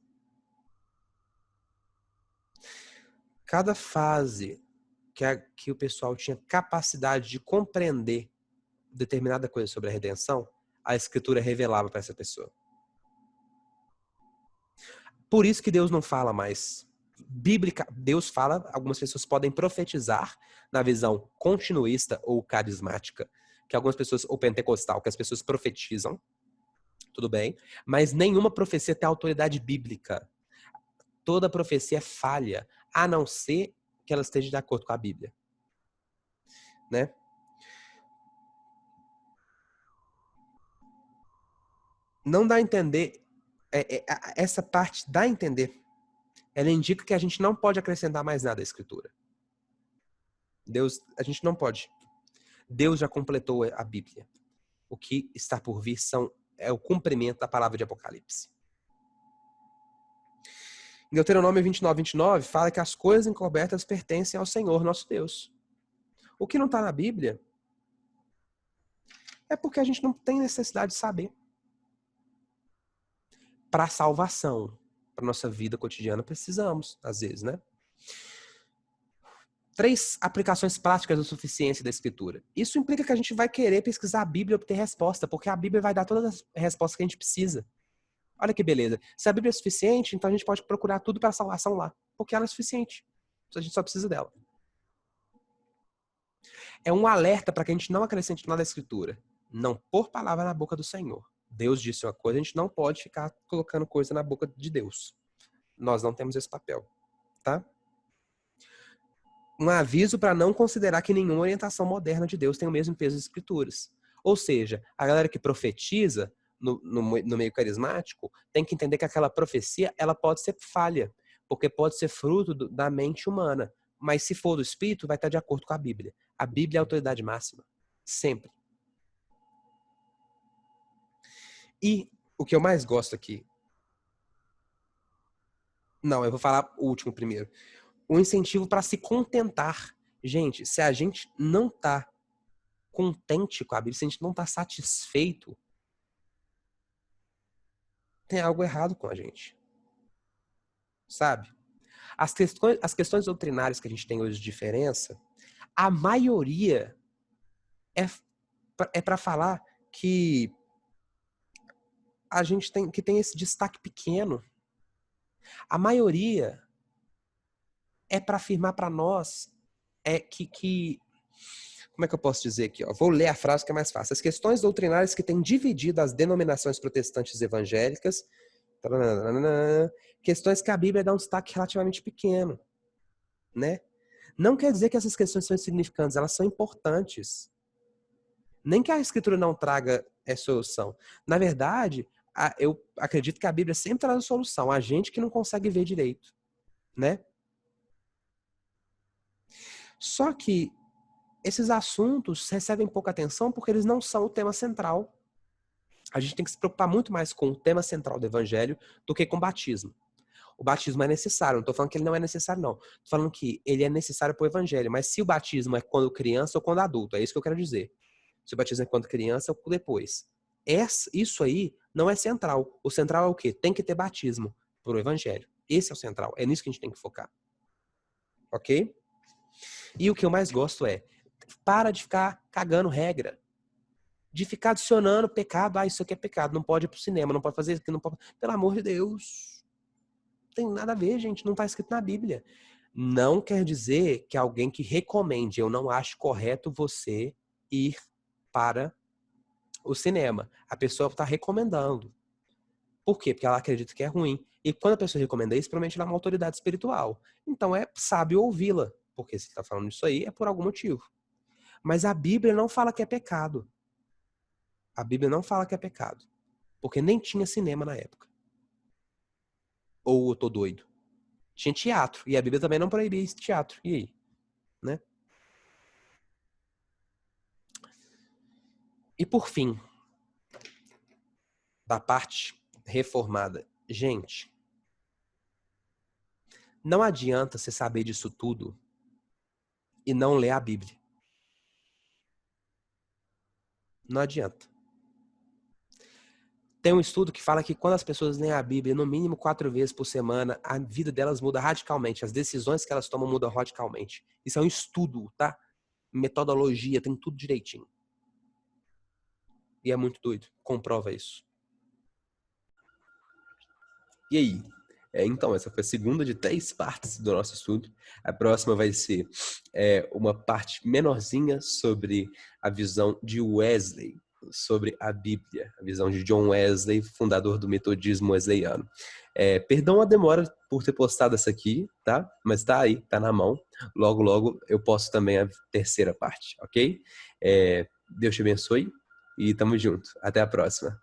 Cada fase que o pessoal tinha capacidade de compreender determinada coisa sobre a redenção, a Escritura revelava para essa pessoa. Por isso que Deus não fala mais. Deus fala, algumas pessoas podem profetizar na visão continuista ou carismática, que algumas pessoas, ou pentecostal, que as pessoas profetizam, tudo bem, mas nenhuma profecia tem autoridade bíblica. Toda profecia é falha, a não ser que ela esteja de acordo com a Bíblia. Né? Não dá a entender, essa parte dá a entender. Ela indica que a gente não pode acrescentar mais nada à Escritura. A gente não pode. Deus já completou a Bíblia. O que está por vir é o cumprimento da palavra de Apocalipse. Em Deuteronômio 29:29 fala que as coisas encobertas pertencem ao Senhor, nosso Deus. O que não está na Bíblia É porque a gente não tem necessidade de saber. Para a salvação, para nossa vida cotidiana, precisamos, às vezes, né? 3 aplicações práticas da suficiência da Escritura. Isso implica que a gente vai querer pesquisar a Bíblia e obter resposta, porque a Bíblia vai dar todas as respostas que a gente precisa. Olha que beleza. Se a Bíblia é suficiente, então a gente pode procurar tudo para a salvação lá, porque ela é suficiente. A gente só precisa dela. É um alerta para que a gente não acrescente nada à Escritura. Não pôr palavra na boca do Senhor. Deus disse uma coisa, a gente não pode ficar colocando coisa na boca de Deus. Nós não temos esse papel, tá? Um aviso para não considerar que nenhuma orientação moderna de Deus tem o mesmo peso das Escrituras. Ou seja, a galera que profetiza no meio carismático tem que entender que aquela profecia ela pode ser falha, porque pode ser fruto da mente humana. Mas se for do Espírito, vai estar de acordo com a Bíblia. A Bíblia é a autoridade máxima. Sempre. E o que eu mais gosto aqui... Não, eu vou falar o último primeiro. O incentivo para se contentar. Gente, se a gente não está contente com a Bíblia, se a gente não está satisfeito, tem algo errado com a gente. Sabe? As questões doutrinárias que a gente tem hoje de diferença, a maioria é para falar que a gente tem esse destaque pequeno. A maioria é para afirmar para nós que... Como é que eu posso dizer aqui? Ó? Vou ler a frase que é mais fácil. As questões doutrinárias que têm dividido as denominações protestantes evangélicas, questões que a Bíblia dá um destaque relativamente pequeno, né? Não quer dizer que essas questões são insignificantes, elas são importantes. Nem que a Escritura não traga solução. Na verdade, eu acredito que a Bíblia sempre traz a solução. A gente que não consegue ver direito, né? Só que esses assuntos recebem pouca atenção porque eles não são o tema central. A gente tem que se preocupar muito mais com o tema central do Evangelho do que com o batismo. O batismo é necessário, não estou falando que ele não é necessário, não. Estou falando que ele é necessário para o Evangelho, mas se o batismo é quando criança ou quando adulto, é isso que eu quero dizer. Se o batismo é quando criança ou depois. Isso aí não é central. O central é o quê? Tem que ter batismo para o Evangelho. Esse é o central. É nisso que a gente tem que focar. Ok? E o que eu mais gosto para de ficar cagando regra. De ficar adicionando pecado. Isso aqui é pecado. Não pode ir pro cinema, não pode fazer isso aqui, não pode... Pelo amor de Deus. Não tem nada a ver, gente. Não está escrito na Bíblia. Não quer dizer que alguém que recomende, eu não acho correto você ir para o cinema. A pessoa está recomendando. Por quê? Porque ela acredita que é ruim. E quando a pessoa recomenda isso, provavelmente ela é uma autoridade espiritual. Então é sábio ouvi-la. Porque se está falando isso aí, é por algum motivo. Mas a Bíblia não fala que é pecado. A Bíblia não fala que é pecado. Porque nem tinha cinema na época. Ou eu tô doido. Tinha teatro. E a Bíblia também não proibia esse teatro. E aí? Né? E por fim, da parte reformada. Gente, não adianta você saber disso tudo e não ler a Bíblia. Não adianta. Tem um estudo que fala que quando as pessoas leem a Bíblia no mínimo 4 vezes por semana, a vida delas muda radicalmente. As decisões que elas tomam mudam radicalmente. Isso é um estudo, tá? Metodologia, tem tudo direitinho. E é muito doido. Comprova isso. E aí? Então, essa foi a segunda de 3 partes do nosso estudo. A próxima vai ser uma parte menorzinha sobre a visão de Wesley, sobre a Bíblia, a visão de John Wesley, fundador do metodismo wesleyano. Perdão a demora por ter postado essa aqui, tá? Mas tá aí, tá na mão. Logo, logo eu posto também a terceira parte, ok? Deus te abençoe e tamo junto. Até a próxima.